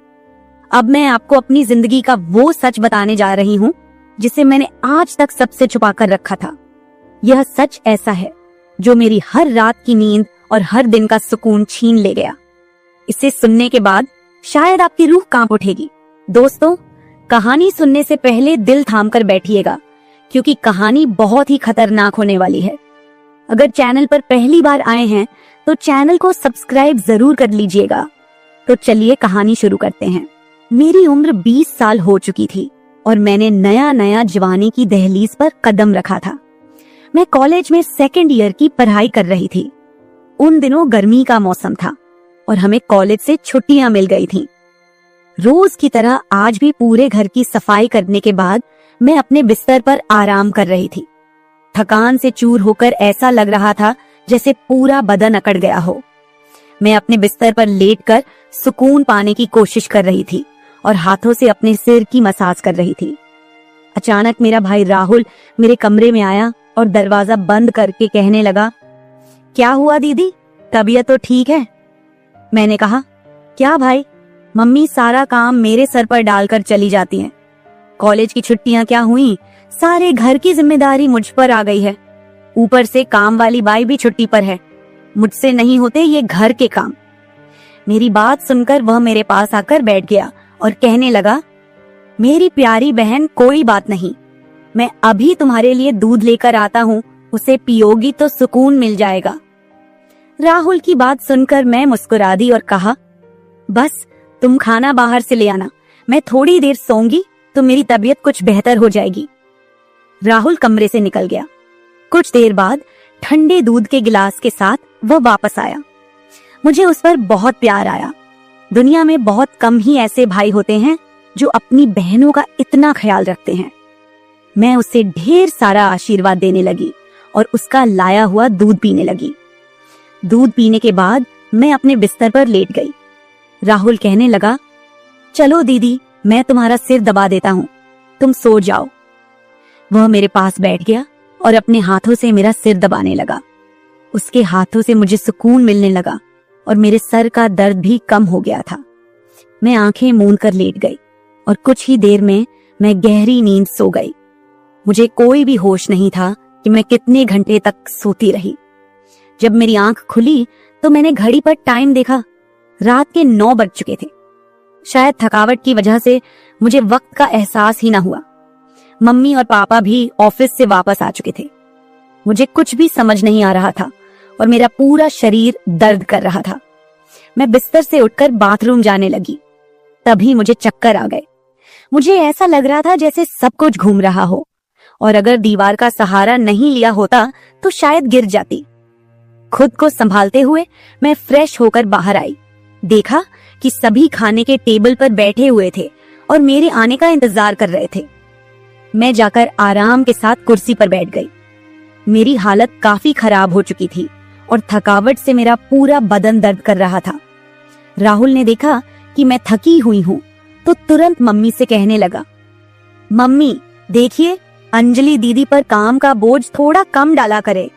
Speaker 3: अब मैं आपको अपनी जिंदगी का वो सच बताने जा रही हूँ जिसे मैंने आज तक सबसे छुपा कर रखा था। यह सच ऐसा है जो मेरी हर रात की नींद और हर दिन का सुकून छीन ले गया। इसे सुनने के बाद शायद आपकी रूह कांप उठेगी। दोस्तों, कहानी सुनने से पहले दिल थाम कर बैठिएगा, क्योंकि कहानी बहुत ही खतरनाक होने वाली है। अगर चैनल पर पहली बार आए हैं तो चैनल को सब्सक्राइब जरूर कर लीजिएगा। तो चलिए कहानी शुरू करते हैं। मेरी उम्र 20 साल हो चुकी थी और मैंने नया नया जवानी की दहलीज पर कदम रखा था। मैं कॉलेज में 2nd ईयर की पढ़ाई कर रही थी। उन दिनों गर्मी का मौसम था और हमें कॉलेज से छुट्टियां मिल गई थीं। रोज की तरह आज भी पूरे घर की सफाई करने के बाद मैं अपने बिस्तर पर आराम कर रही थी। थकान से चूर होकर ऐसा लग रहा था जैसे पूरा बदन अकड़ गया हो। मैं अपने बिस्तर पर लेटकर सुकून पाने की कोशिश कर रही थी और हाथों से अपने सिर की मसाज कर रही थी। अचानक मेरा भाई राहुल मेरे कमरे में आया और दरवाजा बंद करके कहने लगा, क्या हुआ दीदी, तबीयत तो ठीक है? मैंने कहा, क्या भाई, मम्मी सारा काम मेरे सर पर डालकर चली जाती हैं। कॉलेज की छुट्टियां क्या हुई, सारे घर की जिम्मेदारी मुझ पर आ गई है। ऊपर से काम वाली बाई भी छुट्टी पर है। मुझसे नहीं होते ये घर के काम। मेरी बात सुनकर वह मेरे पास आकर बैठ गया और कहने लगा, मेरी प्यारी बहन, कोई बात नहीं, मैं अभी तुम्हारे लिए दूध लेकर आता हूँ, उसे पियोगी तो सुकून मिल जाएगा। राहुल की बात सुनकर मैं मुस्कुरा दी और कहा, बस तुम खाना बाहर से ले आना, मैं थोड़ी देर सोऊंगी तो मेरी तबीयत कुछ बेहतर हो जाएगी। राहुल कमरे से निकल गया। कुछ देर बाद ठंडे दूध के गिलास के साथ वह वापस आया। मुझे उस पर बहुत प्यार आया। दुनिया में बहुत कम ही ऐसे भाई होते हैं जो अपनी बहनों का इतना ख्याल रखते हैं। मैं उसे ढेर सारा आशीर्वाद देने लगी और उसका लाया हुआ दूध पीने लगी। दूध पीने के बाद मैं अपने बिस्तर पर लेट गई। राहुल कहने लगा, चलो दीदी, मैं तुम्हारा सिर दबा देता हूँ, तुम सो जाओ। वह मेरे पास बैठ गया और अपने हाथों से मेरा सिर दबाने लगा। उसके हाथों से मुझे सुकून मिलने लगा और मेरे सर का दर्द भी कम हो गया था। मैं आंखें मूंद कर लेट गई और कुछ ही देर में मैं गहरी नींद सो गई। मुझे कोई भी होश नहीं था कि मैं कितने घंटे तक सोती रही। जब मेरी आंख खुली तो मैंने घड़ी पर टाइम देखा। रात के 9 बज चुके थे। शायद थकावट की वजह से मुझे वक्त का एहसास ही ना हुआ। मम्मी और पापा भी ऑफिस से वापस आ चुके थे। मुझे कुछ भी समझ नहीं आ रहा था और मेरा पूरा शरीर दर्द कर रहा था। मैं बिस्तर से उठकर बाथरूम जाने लगी। तभी मुझे चक्कर आ गए। मुझे ऐसा लग रहा था जैसे सब कुछ घूम रहा हो और अगर दीवार का सहारा नहीं लिया होता तो शायद गिर जाती। खुद को संभालते हुए मैं फ्रेश होकर बाहर आई। देखा कि सभी खाने के टेबल पर बैठे हुए थे और मेरे आने का इंतजार कर रहे थे। मैं जाकर आराम के साथ कुर्सी पर बैठ गई। मेरी हालत काफी खराब हो चुकी थी और थकावट से मेरा पूरा बदन दर्द कर रहा था। राहुल ने देखा कि मैं थकी हुई हूँ तो तुरंत मम्मी से कहने लगा, मम्मी देखिए, अंजलि दीदी पर काम का बोझ थोड़ा कम डाला करे।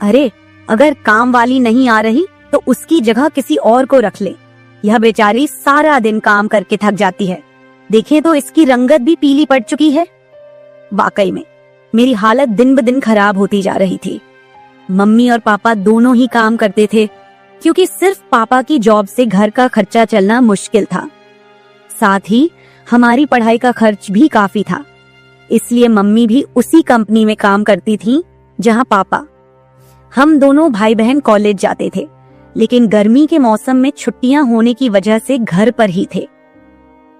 Speaker 3: अरे, अगर काम वाली नहीं आ रही तो उसकी जगह किसी और को रख ले। यह बेचारी सारा दिन काम करके थक जाती है। देखें तो इसकी रंगत भी पीली पड़ चुकी है। वाकई में मेरी हालत दिन ब दिन खराब होती जा रही थी। मम्मी और पापा दोनों ही काम करते थे क्योंकि सिर्फ पापा की जॉब से घर का खर्चा चलना मुश्किल था। साथ ही हमारी पढ़ाई का खर्च भी काफी था, इसलिए मम्मी भी उसी कंपनी में काम करती थी जहां पापा। हम दोनों भाई बहन कॉलेज जाते थे, लेकिन गर्मी के मौसम में छुट्टियां होने की वजह से घर पर ही थे।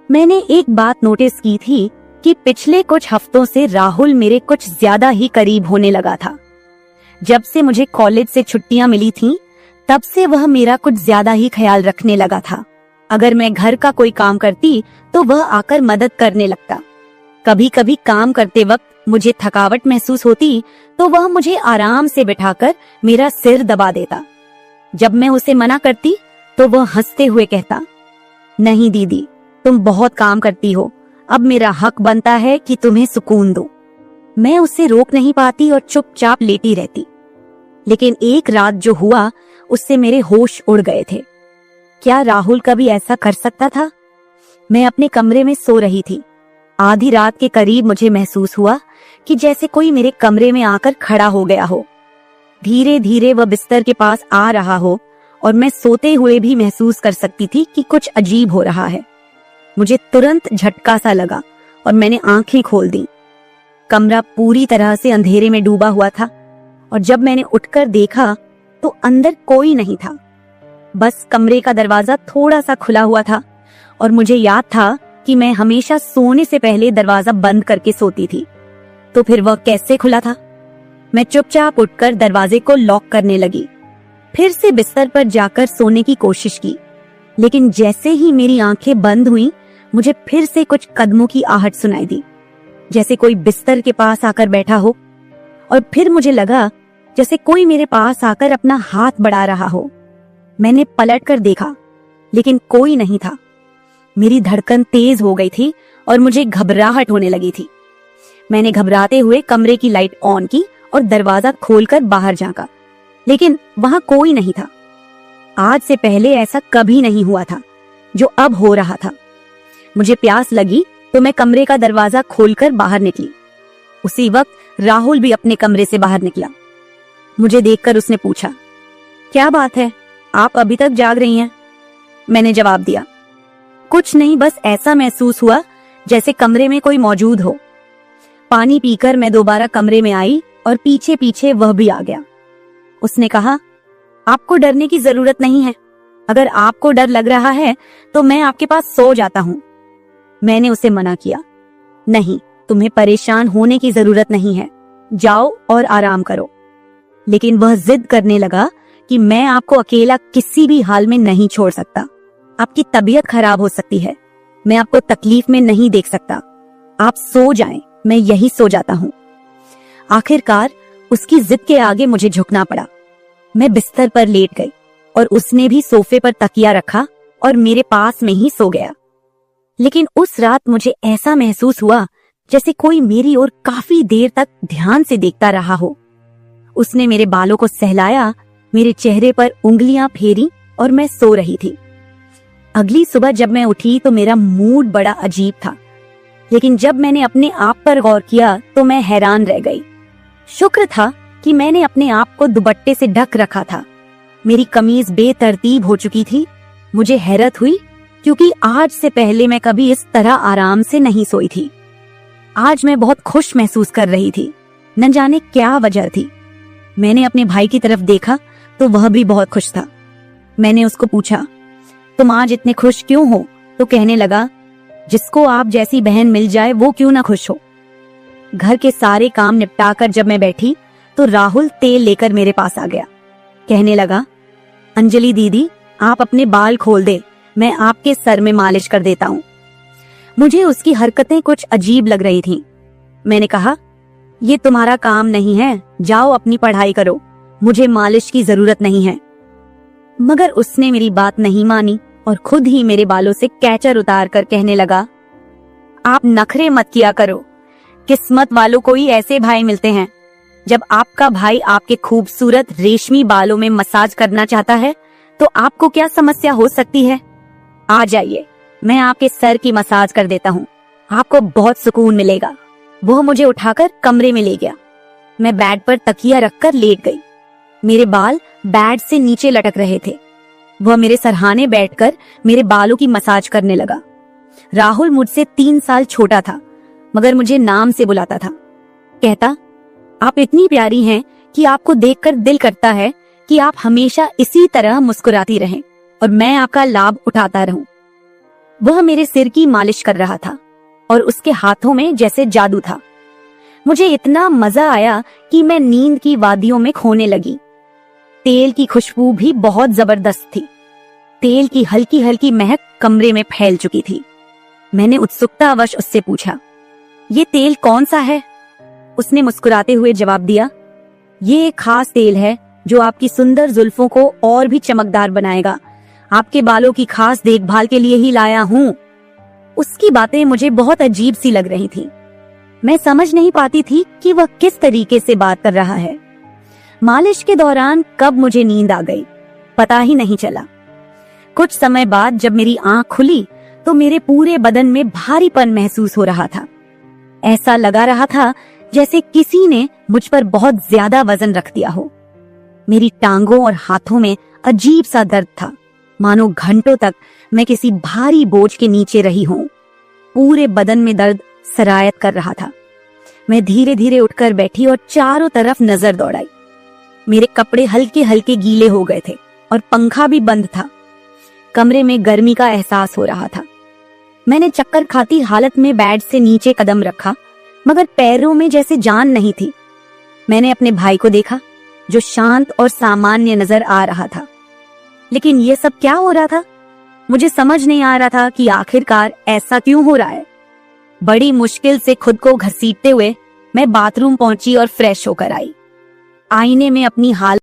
Speaker 3: मैंने एक बात नोटिस की थी कि पिछले कुछ हफ्तों से राहुल मेरे कुछ ज्यादा ही करीब होने लगा था। जब से मुझे कॉलेज से छुट्टियां मिली थीं, तब से वह मेरा कुछ ज्यादा ही ख्याल रखने लगा था। अगर मैं घर का कोई काम करती तो वह आकर मदद करने लगता। कभी कभी काम करते वक्त मुझे थकावट महसूस होती तो वह मुझे आराम से बिठाकर मेरा सिर दबा देता। जब मैं उसे मना करती तो वह हंसते हुए कहता, नहीं दीदी, तुम बहुत काम करती हो, अब मेरा हक बनता है कि तुम्हें सुकून दूं। मैं उसे रोक नहीं पाती और चुपचाप लेटी रहती। लेकिन एक रात जो हुआ उससे मेरे होश उड़ गए थे। क्या राहुल कभी ऐसा कर सकता था? मैं अपने कमरे में सो रही थी। आधी रात के करीब मुझे महसूस हुआ कि जैसे कोई मेरे कमरे में आकर खड़ा हो गया हो। धीरे धीरे वह बिस्तर के पास आ रहा हो और मैं सोते हुए भी महसूस कर सकती थी कि कुछ अजीब हो रहा है। मुझे तुरंत झटका सा लगा और मैंने आंखें खोल दी। कमरा पूरी तरह से अंधेरे में डूबा हुआ था और जब मैंने उठकर देखा तो अंदर कोई नहीं था। बस कमरे का दरवाजा थोड़ा सा खुला हुआ था और मुझे याद था कि मैं हमेशा सोने से पहले दरवाजा बंद करके सोती थी। तो फिर वह कैसे खुला था? मैं चुपचाप उठकर दरवाजे को लॉक करने लगी। फिर से बिस्तर पर जाकर सोने की कोशिश की, लेकिन जैसे ही मेरी आंखें बंद हुईं, मुझे फिर से कुछ कदमों की आहट सुनाई दी। जैसे कोई बिस्तर के पास आकर बैठा हो, और फिर मुझे लगा जैसे कोई मेरे पास आकर अपना हाथ बढ़ा रहा हो। मैंने पलट कर देखा, लेकिन कोई नहीं था। मेरी धड़कन तेज हो गई थी और मुझे घबराहट होने लगी थी। मैंने घबराते हुए कमरे की लाइट ऑन की और दरवाजा खोलकर बाहर झांका, लेकिन वहां कोई नहीं था। आज से पहले ऐसा कभी नहीं हुआ था जो अब हो रहा था। मुझे प्यास लगी तो मैं कमरे का दरवाजा खोलकर बाहर निकली। उसी वक्त राहुल भी अपने कमरे से बाहर निकला। मुझे देखकर उसने पूछा, क्या बात है, आप अभी तक जाग रही हैं? मैंने जवाब दिया, कुछ नहीं, बस ऐसा महसूस हुआ जैसे कमरे में कोई मौजूद हो। पानी पीकर मैं दोबारा कमरे में आई और पीछे पीछे वह भी आ गया। उसने कहा, आपको डरने की जरूरत नहीं है। अगर आपको डर लग रहा है तो मैं आपके पास सो जाता हूँ। मैंने उसे मना किया, नहीं, तुम्हें परेशान होने की जरूरत नहीं है, जाओ और आराम करो। लेकिन वह जिद करने लगा कि मैं आपको अकेला किसी भी हाल में नहीं छोड़ सकता। आपकी तबीयत खराब हो सकती है, मैं आपको तकलीफ में नहीं देख सकता। आप सो जाएं, मैं यही सो जाता हूँ। आखिरकार उसकी जिद के आगे मुझे झुकना पड़ा। मैं बिस्तर पर लेट गई और उसने भी सोफे पर तकिया रखा और मेरे पास में ही सो गया। लेकिन उस रात मुझे ऐसा महसूस हुआ जैसे कोई मेरी ओर काफी देर तक ध्यान से देखता रहा हो। उसने मेरे बालों को सहलाया, मेरे चेहरे पर उंगलियां फेरी और मैं सो रही थी। अगली सुबह जब मैं उठी तो मेरा मूड बड़ा अजीब था, लेकिन जब मैंने अपने आप पर गौर किया तो मैं हैरान रह गई। शुक्र था कि मैंने अपने आप को दुपट्टे से ढक रखा था। मेरी कमीज बेतरतीब हो चुकी थी। मुझे हैरत हुई क्योंकि आज से पहले मैं कभी इस तरह आराम से नहीं सोई थी। आज मैं बहुत खुश महसूस कर रही थी, न जाने क्या वजह थी। मैंने अपने भाई की तरफ देखा तो वह भी बहुत खुश था। मैंने उसको पूछा, तुम आज इतने खुश क्यों हो? तो कहने लगा, जिसको आप जैसी बहन मिल जाए वो क्यों ना खुश हो। घर के सारे काम निपटाकर जब मैं बैठी तो राहुल तेल लेकर मेरे पास आ गया। कहने लगा, अंजलि दीदी, आप अपने बाल खोल दे, मैं आपके सर में मालिश कर देता हूँ। मुझे उसकी हरकतें कुछ अजीब लग रही थीं। मैंने कहा, ये तुम्हारा काम नहीं है, जाओ अपनी पढ़ाई करो, मुझे मालिश की जरूरत नहीं है। मगर उसने मेरी बात नहीं मानी और खुद ही मेरे बालों से कैचर उतार कर कहने लगा, आप नखरे मत किया करो, किस्मत वालों को ही ऐसे भाई मिलते हैं। जब आपका भाई आपके खूबसूरत रेशमी बालों में मसाज करना चाहता है तो आपको क्या समस्या हो सकती है? आ जाइए, मैं आपके सर की मसाज कर देता हूँ, आपको बहुत सुकून मिलेगा। वह मुझे उठाकर कमरे में ले गया। मैं बेड पर तकिया रखकर लेट गई। मेरे बाल बेड से नीचे लटक रहे थे। वह मेरे सरहाने बैठकर मेरे बालों की मसाज करने लगा। राहुल मुझसे 3 साल छोटा था, मगर मुझे नाम से बुलाता था। कहता, आप इतनी प्यारी हैं कि आपको देखकर दिल करता है कि आप हमेशा इसी तरह मुस्कुराती रहें और मैं आपका लाभ उठाता रहूं। वह मेरे सिर की मालिश कर रहा था और उसके हाथों में जैसे जादू था। मुझे इतना मजा आया कि मैं नींद की वादियों में खोने लगी। तेल की खुशबू भी बहुत जबरदस्त थी। तेल की हल्की हल्की महक कमरे में फैल चुकी थी। मैंने उत्सुकतावश उससे पूछा, ये तेल कौन सा है? उसने मुस्कुराते हुए जवाब दिया, ये एक खास तेल है जो आपकी सुंदर जुल्फों को और भी चमकदार बनाएगा। आपके बालों की खास देखभाल के लिए ही लाया हूँ। उसकी बातें मुझे बहुत अजीब सी लग रही थी। मैं समझ नहीं पाती थी कि वह किस तरीके से बात कर रहा है। मालिश के दौरान कब मुझे नींद आ गई पता ही नहीं चला। कुछ समय बाद जब मेरी आंख खुली तो मेरे पूरे बदन में भारीपन महसूस हो रहा था। ऐसा लगा रहा था जैसे किसी ने मुझ पर बहुत ज्यादा वजन रख दिया हो। मेरी टांगों और हाथों में अजीब सा दर्द था, मानो घंटों तक मैं किसी भारी बोझ के नीचे रही हूं। पूरे बदन में दर्द सरायत कर रहा था। मैं धीरे धीरे उठकर बैठी और चारों तरफ नजर दौड़ाई। मेरे कपड़े हल्के हल्के गीले हो गए थे और पंखा भी बंद था। कमरे में गर्मी का एहसास हो रहा था। मैंने चक्कर खाती हालत में बेड से नीचे कदम रखा, मगर पैरों में जैसे जान नहीं थी। मैंने अपने भाई को देखा जो शांत और सामान्य नजर आ रहा था। लेकिन ये सब क्या हो रहा था? मुझे समझ नहीं आ रहा था कि आखिरकार ऐसा क्यों हो रहा है। बड़ी मुश्किल से खुद को घसीटते हुए मैं बाथरूम पहुंची और फ्रेश होकर आई। आईने में अपनी हालत